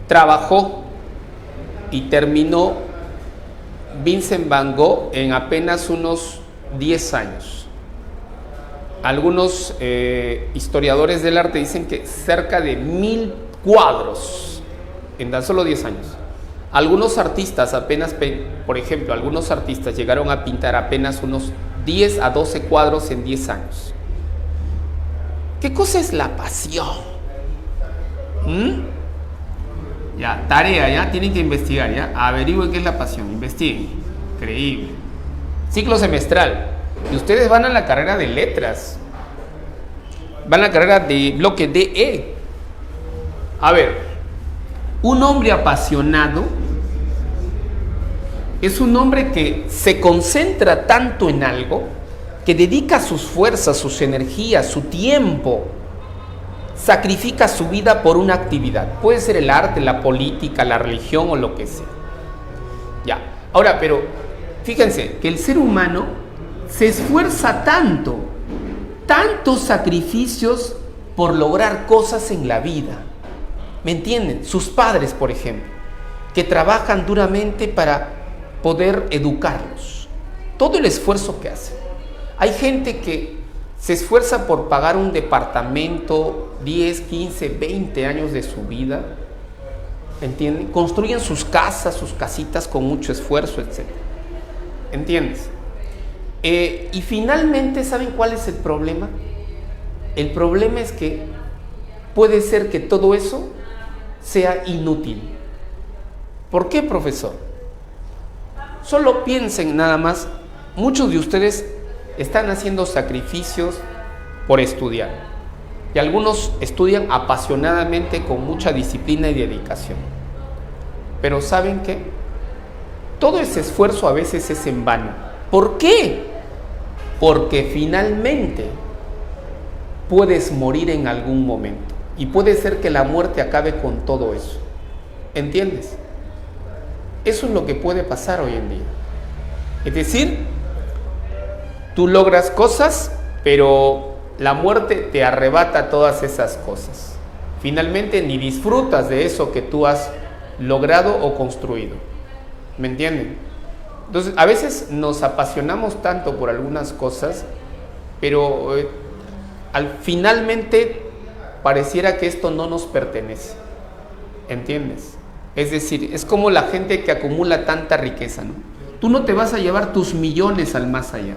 trabajó y terminó Vincent Van Gogh en apenas unos 10 años. Algunos historiadores del arte dicen que cerca de 1000 cuadros en tan solo 10 años. Algunos artistas por ejemplo, algunos artistas llegaron a pintar apenas unos 10 a 12 cuadros en 10 años. ¿Qué cosa es la pasión? Ya, tarea, ya, tienen que investigar, ya, averigüen qué es la pasión, investiguen, increíble. Ciclo semestral, y ustedes van a la carrera de letras, van a la carrera de bloque DE. A ver, un hombre apasionado es un hombre que se concentra tanto en algo, que dedica sus fuerzas, sus energías, su tiempo, sacrifica su vida por una actividad. Puede ser el arte, la política, la religión o lo que sea. Ya. Ahora, pero fíjense que el ser humano se esfuerza tantos sacrificios por lograr cosas en la vida. ¿Me entienden? Sus padres, por ejemplo, que trabajan duramente para poder educarlos. Todo el esfuerzo que hacen. Hay gente que se esfuerza por pagar un departamento 10, 15, 20 años de su vida, ¿entienden? Construyen sus casas, sus casitas con mucho esfuerzo, etc. ¿Entiendes? Y finalmente, ¿saben cuál es el problema? El problema es que puede ser que todo eso sea inútil. ¿Por qué, profesor? Solo piensen nada más, muchos de ustedes están haciendo sacrificios por estudiar. Y algunos estudian apasionadamente con mucha disciplina y dedicación. Pero ¿saben qué? Todo ese esfuerzo a veces es en vano. ¿Por qué? porque finalmente puedes morir en algún momento y puede ser que la muerte acabe con todo eso. ¿Entiendes? Eso es lo que puede pasar hoy en día. Es decir, tú logras cosas, pero la muerte te arrebata todas esas cosas. Finalmente ni disfrutas de eso que tú has logrado o construido. ¿Me entienden? Entonces, a veces nos apasionamos tanto por algunas cosas, pero finalmente pareciera que esto no nos pertenece. ¿Entiendes? Es decir, es como la gente que acumula tanta riqueza, ¿no? Tú no te vas a llevar tus millones al más allá.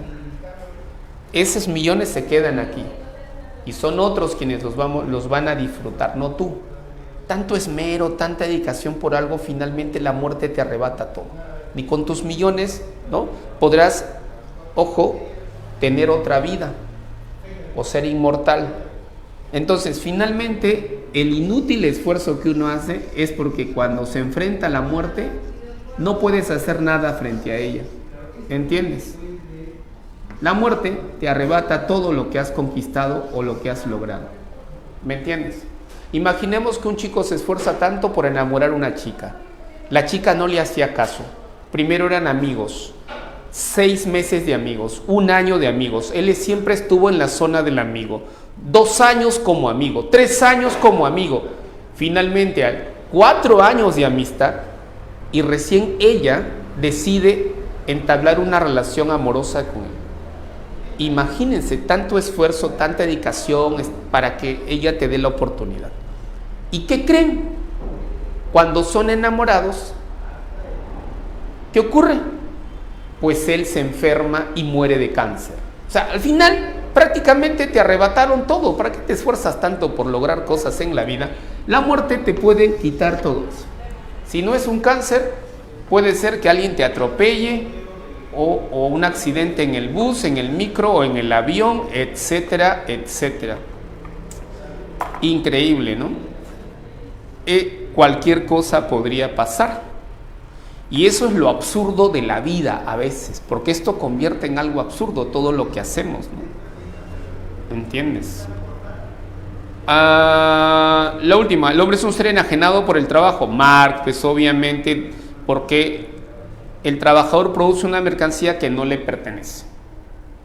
Esos millones se quedan aquí y son otros quienes los van a disfrutar, no tú. Tanto esmero, tanta dedicación por algo, finalmente la muerte te arrebata todo. Ni con tus millones, ¿no?, podrás, ojo, tener otra vida o ser inmortal. Entonces, finalmente, el inútil esfuerzo que uno hace es porque cuando se enfrenta a la muerte, no puedes hacer nada frente a ella. ¿Entiendes? La muerte te arrebata todo lo que has conquistado o lo que has logrado. ¿Me entiendes? Imaginemos que un chico se esfuerza tanto por enamorar a una chica. La chica no le hacía caso. Primero eran amigos, 6 meses de amigos, 1 año de amigos. Él siempre estuvo en la zona del amigo. 2 años como amigo, 3 años como amigo. Finalmente, 4 años de amistad y recién ella decide entablar una relación amorosa con él. Imagínense tanto esfuerzo, tanta dedicación para que ella te dé la oportunidad. ¿Y qué creen? Cuando son enamorados, ¿qué ocurre? Pues él se enferma y muere de cáncer. O sea, al final prácticamente te arrebataron todo. ¿Para qué te esfuerzas tanto por lograr cosas en la vida? La muerte te puede quitar todo eso. Si no es un cáncer, puede ser que alguien te atropelle o un accidente en el bus, en el micro o en el avión, etcétera, etcétera. Increíble, ¿no? Cualquier cosa podría pasar. Y eso es lo absurdo de la vida a veces, porque esto convierte en algo absurdo todo lo que hacemos, ¿no? ¿Entiendes? La última, el hombre es un ser enajenado por el trabajo. Marx, pues obviamente, porque el trabajador produce una mercancía que no le pertenece.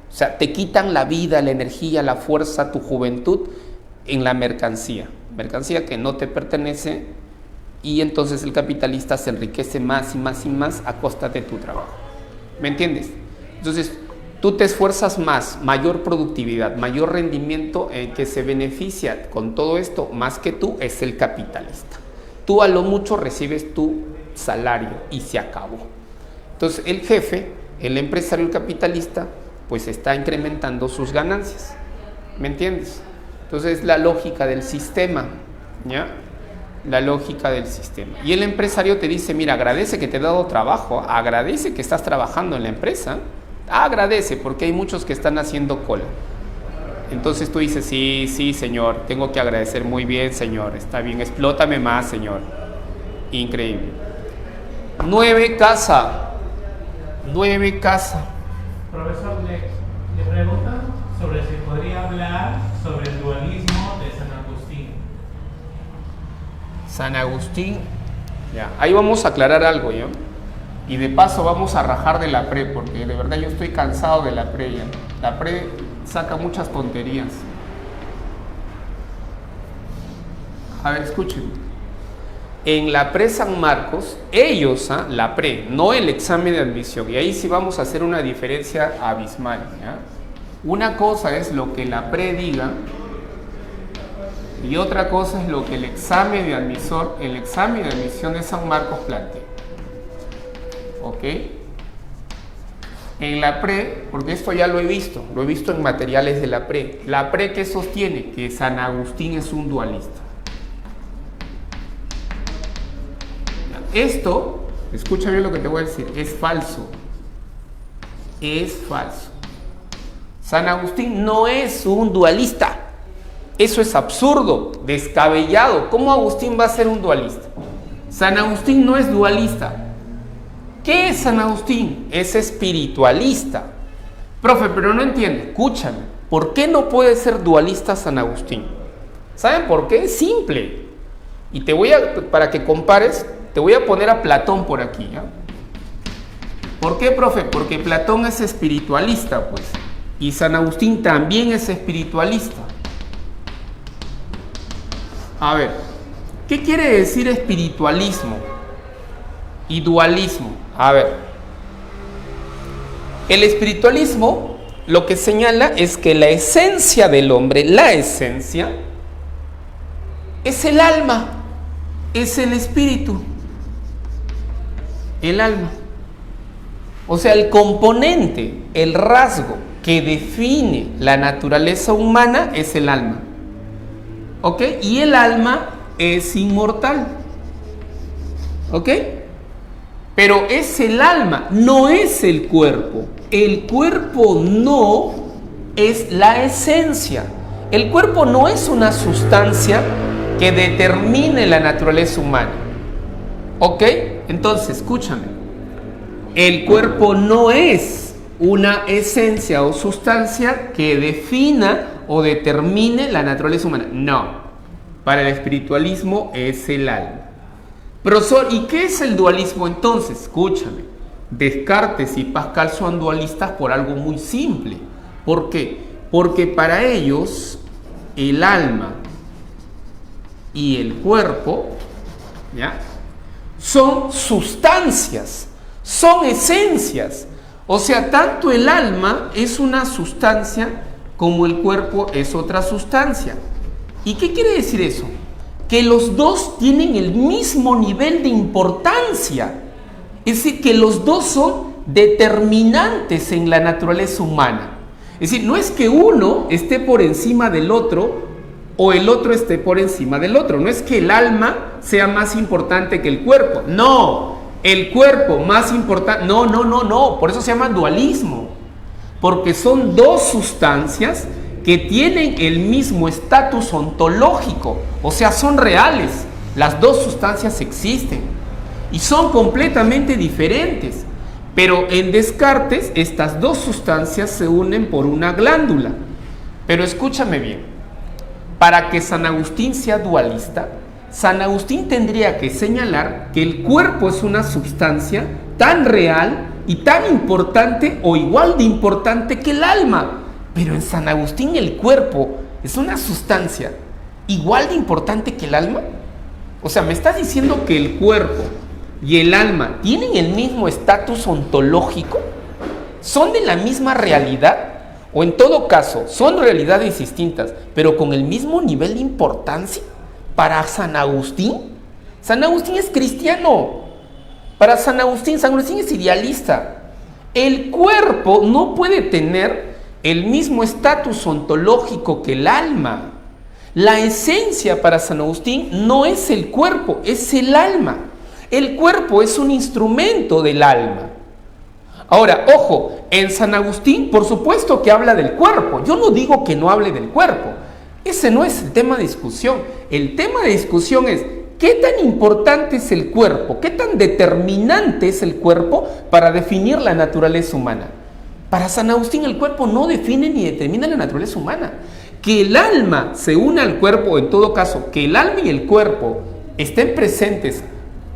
O sea, te quitan la vida, la energía, la fuerza, tu juventud en la mercancía que no te pertenece, y entonces el capitalista se enriquece más y más y más a costa de tu trabajo. ¿Me entiendes? Entonces, tú te esfuerzas más, mayor productividad, mayor rendimiento, que se beneficia con todo esto más que tú es el capitalista. Tú a lo mucho recibes tu salario y se acabó. Entonces, el jefe, el empresario, el capitalista, pues está incrementando sus ganancias. ¿Me entiendes? Entonces, es la lógica del sistema, ¿ya? La lógica del sistema. Y el empresario te dice, mira, agradece que te he dado trabajo, agradece que estás trabajando en la empresa, agradece, porque hay muchos que están haciendo cola. Entonces tú dices, sí, señor, tengo que agradecer, muy bien, señor, está bien, explótame más, señor. Increíble. 9 casa. Profesor, le preguntan sobre si podría hablar sobre el dualismo de San Agustín. San Agustín, ya, ahí vamos a aclarar algo, ¿ya? Y de paso vamos a rajar de la pre, porque de verdad yo estoy cansado de la pre, ¿ya? La pre saca muchas tonterías. A ver, escuchen. En la pre San Marcos, ellos, la pre, no el examen de admisión, y ahí sí vamos a hacer una diferencia abismal, ¿ya? Una cosa es lo que la pre diga y otra cosa es lo que el examen de admisión de San Marcos plantea. ¿Ok? En la pre, porque esto ya lo he visto en materiales de la pre. La pre, ¿qué sostiene? Que San Agustín es un dualista. Esto, escucha bien lo que te voy a decir, es falso. Es falso. San Agustín no es un dualista. Eso es absurdo, descabellado. ¿Cómo Agustín va a ser un dualista? San Agustín no es dualista. ¿Qué es San Agustín? Es espiritualista. Profe, pero no entiendo. Escúchame. ¿Por qué no puede ser dualista San Agustín? ¿Saben por qué? Es simple. Y para que compares, te voy a poner a Platón por aquí, ¿ya? ¿Por qué, profe? Porque Platón es espiritualista, pues. Y San Agustín también es espiritualista. A ver, ¿qué quiere decir espiritualismo y dualismo? A ver, el espiritualismo lo que señala es que la esencia del hombre, la esencia, es el alma, es el espíritu, el alma. O sea, el componente, el rasgo que define la naturaleza humana es el alma. ¿Ok? Y el alma es inmortal. ¿Ok? Pero es el alma, no es el cuerpo. El cuerpo no es la esencia. El cuerpo no es una sustancia que determine la naturaleza humana. ¿Ok? Entonces, escúchame. El cuerpo no es una esencia o sustancia que defina o determine la naturaleza humana. No. Para el espiritualismo es el alma. Profesor, ¿y qué es el dualismo entonces? Escúchame. Descartes y Pascal son dualistas por algo muy simple. ¿Por qué? Porque para ellos el alma y el cuerpo, ¿ya?, son sustancias, son esencias. O sea, tanto el alma es una sustancia como el cuerpo es otra sustancia. ¿Y qué quiere decir eso? Que los dos tienen el mismo nivel de importancia. Es decir, que los dos son determinantes en la naturaleza humana. Es decir, no es que uno esté por encima del otro o el otro esté por encima del otro. No es que el alma sea más importante que el cuerpo. No, el cuerpo más importante. No. Por eso se llama dualismo. Porque son dos sustancias que tienen el mismo estatus ontológico. O sea, son reales. Las dos sustancias existen. Y son completamente diferentes. Pero en Descartes, estas dos sustancias se unen por una glándula. Pero escúchame bien. Para que San Agustín sea dualista, San Agustín tendría que señalar que el cuerpo es una sustancia tan real y tan importante o igual de importante que el alma. Pero en San Agustín el cuerpo es una sustancia igual de importante que el alma. O sea, ¿me estás diciendo que el cuerpo y el alma tienen el mismo estatus ontológico? ¿Son de la misma realidad? O en todo caso, son realidades distintas, pero con el mismo nivel de importancia. Para San Agustín es cristiano. Para San Agustín es idealista. El cuerpo no puede tener el mismo estatus ontológico que el alma. La esencia para San Agustín no es el cuerpo, es el alma. El cuerpo es un instrumento del alma. Ahora, ojo, en San Agustín, por supuesto que habla del cuerpo. Yo no digo que no hable del cuerpo. Ese no es el tema de discusión. El tema de discusión es ¿qué tan importante es el cuerpo? ¿Qué tan determinante es el cuerpo para definir la naturaleza humana? Para San Agustín el cuerpo no define ni determina la naturaleza humana. Que el alma se una al cuerpo, en todo caso, que el alma y el cuerpo estén presentes,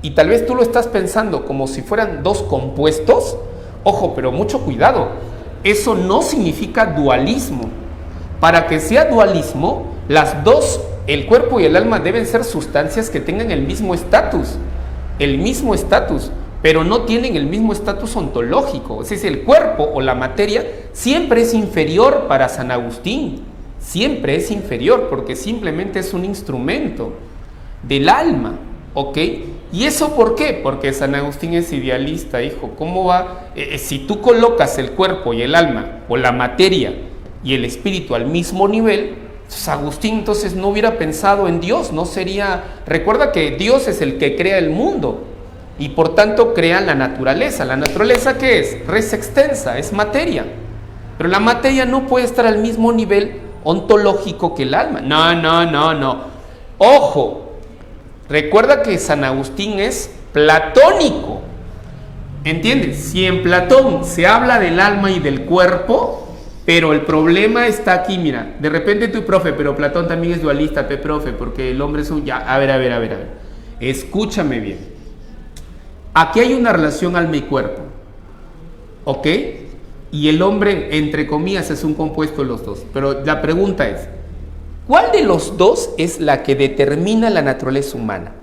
y tal vez tú lo estás pensando como si fueran dos compuestos, ojo, pero mucho cuidado, eso no significa dualismo. Para que sea dualismo, las dos, el cuerpo y el alma, deben ser sustancias que tengan el mismo estatus, pero no tienen el mismo estatus ontológico. Es decir, el cuerpo o la materia siempre es inferior para San Agustín, siempre es inferior porque simplemente es un instrumento del alma, ¿ok? ¿Y eso por qué? Porque San Agustín es idealista, hijo. ¿Cómo va? Si tú colocas el cuerpo y el alma, o la materia y el espíritu al mismo nivel, pues Agustín entonces no hubiera pensado en Dios, no sería... Recuerda que Dios es el que crea el mundo y por tanto crea la naturaleza. ¿La naturaleza qué es? Res extensa, es materia. Pero la materia no puede estar al mismo nivel ontológico que el alma. No. Ojo, recuerda que San Agustín es platónico. ¿Entiendes? Si en Platón se habla del alma y del cuerpo, pero el problema está aquí, mira, de repente tú, profe, pero Platón también es dualista, profe, porque el hombre es un... Ya, a ver. Escúchame bien. Aquí hay una relación alma y cuerpo, ¿ok? Y el hombre, entre comillas, es un compuesto de los dos. Pero la pregunta es, ¿cuál de los dos es la que determina la naturaleza humana?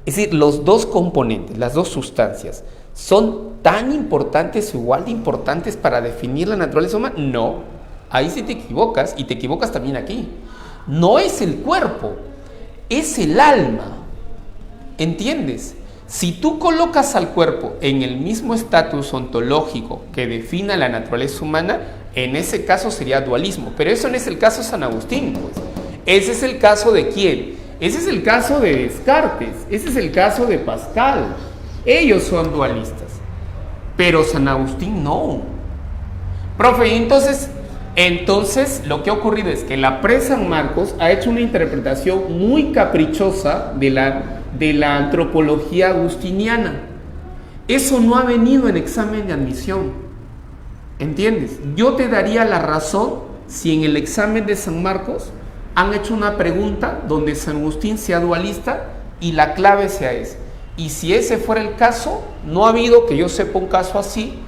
Es decir, los dos componentes, las dos sustancias, ¿son tan importantes o igual de importantes para definir la naturaleza humana? No, ahí sí te equivocas, y te equivocas también aquí. No es el cuerpo, es el alma. ¿Entiendes? Si tú colocas al cuerpo en el mismo estatus ontológico que defina la naturaleza humana, en ese caso sería dualismo. Pero eso no es el caso de San Agustín, pues. Ese es el caso de ¿quién? Ese es el caso de Descartes, ese es el caso de Pascal. Ellos son dualistas, pero San Agustín no. Profe, y entonces lo que ha ocurrido es que la Pre-San Marcos ha hecho una interpretación muy caprichosa de la antropología agustiniana. Eso no ha venido en examen de admisión. ¿Entiendes? Yo te daría la razón si en el examen de San Marcos han hecho una pregunta donde San Agustín sea dualista y la clave sea esa. Y si ese fuera el caso, no ha habido que yo sepa un caso así,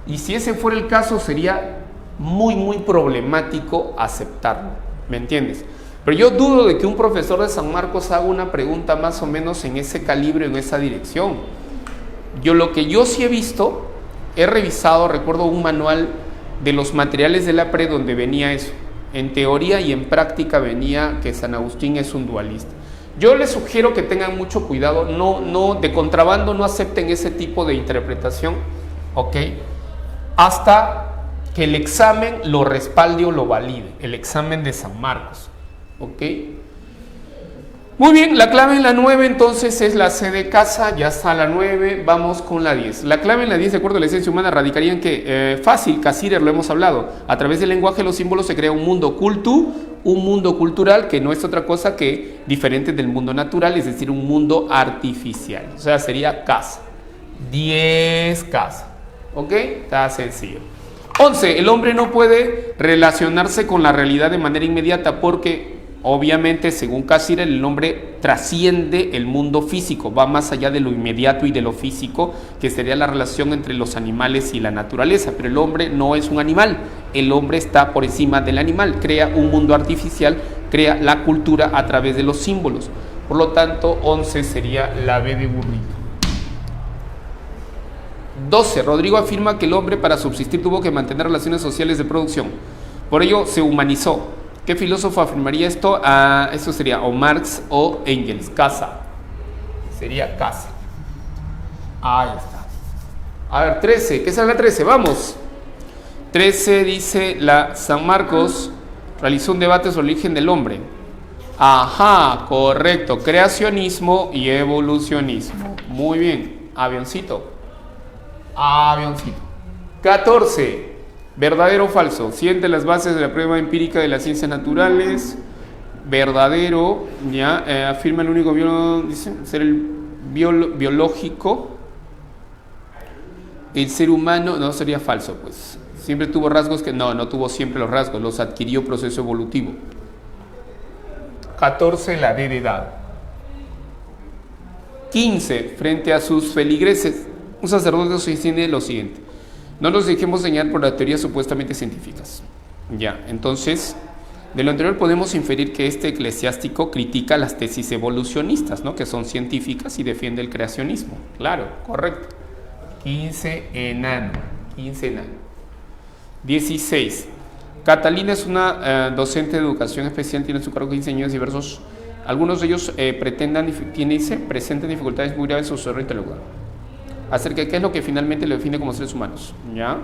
y si ese fuera el caso sería muy problemático aceptarlo, ¿me entiendes? Pero yo dudo de que un profesor de San Marcos haga una pregunta más o menos en ese calibre, en esa dirección. Lo que yo sí he visto, he revisado, recuerdo un manual de los materiales de la pre donde venía eso. En teoría y en práctica venía que San Agustín es un dualista. Yo les sugiero que tengan mucho cuidado, no de contrabando no acepten ese tipo de interpretación, ¿ok? Hasta que el examen lo respalde o lo valide, el examen de San Marcos, ¿ok? Muy bien, la clave en la 9 entonces es la C de casa, ya está la 9, vamos con la 10. La clave en la 10, de acuerdo a la esencia humana, radicaría en que, fácil, Cassirer, lo hemos hablado, a través del lenguaje de los símbolos se crea un mundo cultural que no es otra cosa que diferente del mundo natural, es decir, un mundo artificial, o sea, sería casa, 10 casa, ¿ok? Está sencillo. 11, el hombre no puede relacionarse con la realidad de manera inmediata porque obviamente, según Cassirer, el hombre trasciende el mundo físico, va más allá de lo inmediato y de lo físico, que sería la relación entre los animales y la naturaleza, pero el hombre no es un animal, el hombre está por encima del animal, crea un mundo artificial, crea la cultura a través de los símbolos, por lo tanto 11 sería la B de burrito. 12. Rodrigo afirma que el hombre para subsistir tuvo que mantener relaciones sociales de producción, por ello se humanizó. ¿Qué filósofo afirmaría esto? Esto sería o Marx o Engels. Casa. Sería casa. Ahí está. A ver, 13. ¿Qué es la 13? Vamos. 13 dice la San Marcos realizó un debate sobre el origen del hombre. Ajá, correcto. Creacionismo y evolucionismo. Muy bien. Avioncito. 14. ¿Verdadero o falso? Siente las bases de la prueba empírica de las ciencias naturales. Verdadero, ya, afirma el único dice, ser el biológico. El ser humano, no, sería falso, pues. Siempre tuvo rasgos que, no tuvo siempre los rasgos, los adquirió proceso evolutivo. 14, la D de edad. 15, frente a sus feligreses, un sacerdote sostiene lo siguiente: no nos dejemos engañar por las teorías supuestamente científicas. Ya, entonces, de lo anterior podemos inferir que este eclesiástico critica las tesis evolucionistas, ¿no? Que son científicas y defiende el creacionismo. Claro, correcto. 15 enano. 16. Catalina es una docente de educación especial, tiene en su cargo 15 años diversos. Algunos de ellos presentan dificultades muy graves en su desarrollo intelectual. Acerca de qué es lo que finalmente lo define como seres humanos, ¿ya?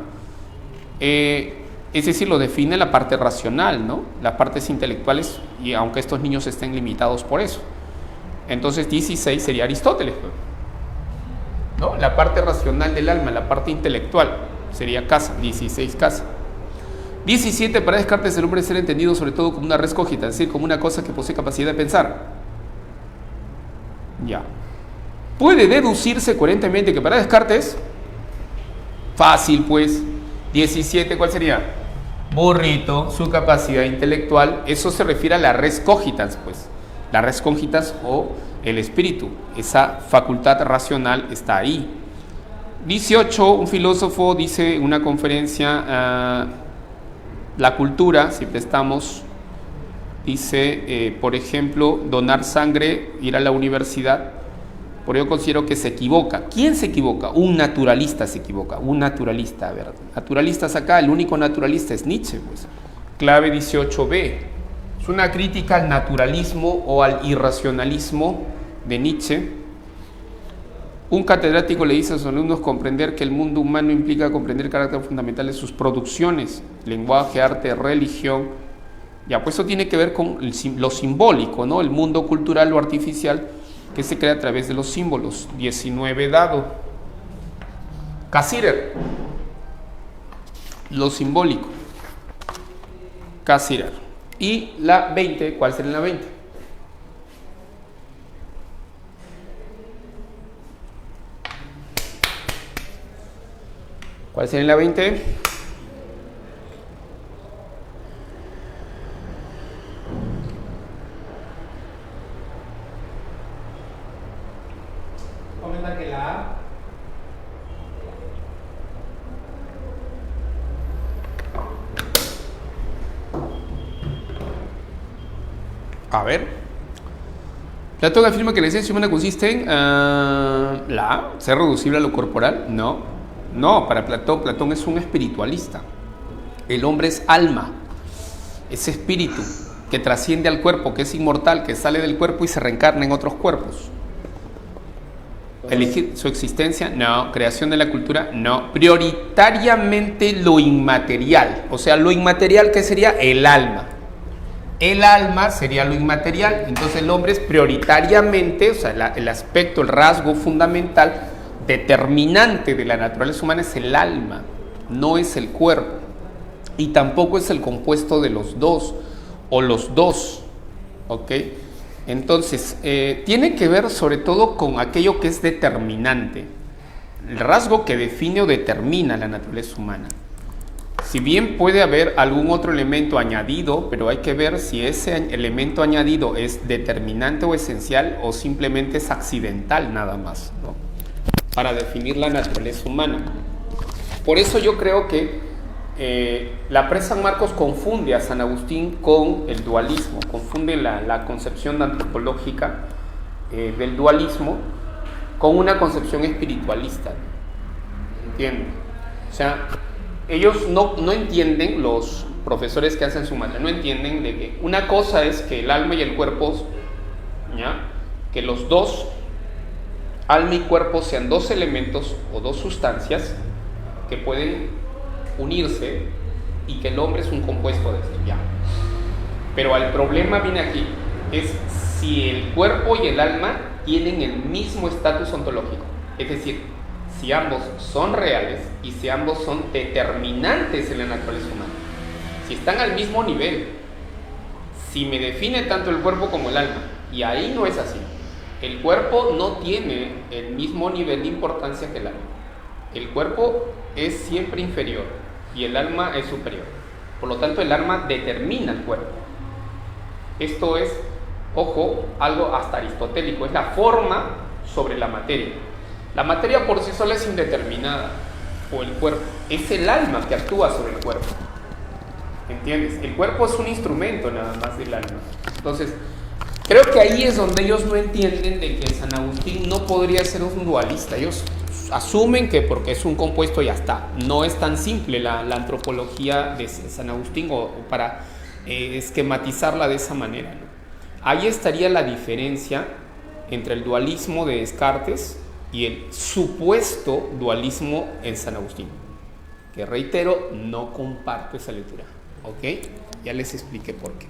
Es decir, lo define la parte racional, ¿no? Las partes intelectuales, y aunque estos niños estén limitados por eso. Entonces 16 sería Aristóteles, ¿no? La parte racional del alma, la parte intelectual, sería casa, 16 casa. 17, para Descartes el hombre es ser entendido sobre todo como una res cogita, es decir, como una cosa que posee capacidad de pensar. Ya. Puede deducirse coherentemente que para Descartes Fácil, pues. 17, ¿cuál sería? Burrito, su capacidad intelectual. Eso se refiere a la res cogitans, pues. La res cogitans o el espíritu. Esa facultad racional está ahí. 18, un filósofo dice en una conferencia, la cultura, siempre estamos, dice, por ejemplo, donar sangre, ir a la universidad. Por ello considero que se equivoca. ¿Quién se equivoca? Un naturalista se equivoca. Un naturalista, a ver. Naturalistas acá, el único naturalista es Nietzsche, pues. Clave 18b. Es una crítica al naturalismo o al irracionalismo de Nietzsche. Un catedrático le dice a sus alumnos comprender que el mundo humano implica comprender el carácter fundamental de sus producciones, lenguaje, arte, religión. Ya, pues eso tiene que ver con lo simbólico, ¿no? El mundo cultural o artificial que se crea a través de los símbolos. 19 dado. Cassirer. Lo simbólico. Cassirer. Y la 20, ¿cuál sería la 20? ¿Cuál sería la 20? Comenta que la A. A ver. Platón afirma que la esencia humana consiste en la A, ser reducible a lo corporal. No, para Platón es un espiritualista. El hombre es alma, es espíritu que trasciende al cuerpo, que es inmortal, que sale del cuerpo y se reencarna en otros cuerpos. Elegir su existencia, no. Creación de la cultura, no. Prioritariamente lo inmaterial. O sea, lo inmaterial, ¿qué sería? El alma. El alma sería lo inmaterial. Entonces el hombre es prioritariamente, o sea, el aspecto, el rasgo fundamental, determinante de la naturaleza humana es el alma, no es el cuerpo. Y tampoco es el compuesto de los dos, o los dos. ¿Ok? Entonces, tiene que ver sobre todo con aquello que es determinante, el rasgo que define o determina la naturaleza humana. Si bien puede haber algún otro elemento añadido, pero hay que ver si ese elemento añadido es determinante o esencial o simplemente es accidental nada más, ¿no? Para definir la naturaleza humana. Por eso yo creo que la Presa San Marcos confunde a San Agustín con el dualismo, confunde la concepción antropológica del dualismo con una concepción espiritualista. ¿Entienden? O sea, ellos no entienden, los profesores que hacen su materia, no entienden de que una cosa es que el alma y el cuerpo, ¿ya? Que los dos, alma y cuerpo, sean dos elementos o dos sustancias que pueden unirse y que el hombre es un compuesto de esto, ya. Pero el problema viene aquí, es si el cuerpo y el alma tienen el mismo estatus ontológico, es decir, si ambos son reales y si ambos son determinantes en la naturaleza humana, si están al mismo nivel, si me define tanto el cuerpo como el alma, y ahí no es así. El cuerpo no tiene el mismo nivel de importancia que el alma. El cuerpo es siempre inferior y el alma es superior. Por lo tanto, el alma determina el cuerpo. Esto es, ojo, algo hasta aristotélico, es la forma sobre la materia. La materia por sí sola es indeterminada, o el cuerpo. Es el alma que actúa sobre el cuerpo. ¿Entiendes? El cuerpo es un instrumento nada más del alma. Entonces, creo que ahí es donde ellos no entienden de que San Agustín no podría ser un dualista. Ellos asumen que porque es un compuesto ya está. No es tan simple la antropología de San Agustín o para esquematizarla de esa manera, ¿no? Ahí estaría la diferencia entre el dualismo de Descartes y el supuesto dualismo en San Agustín, que reitero, no comparto esa lectura. ¿Ok? Ya les expliqué por qué.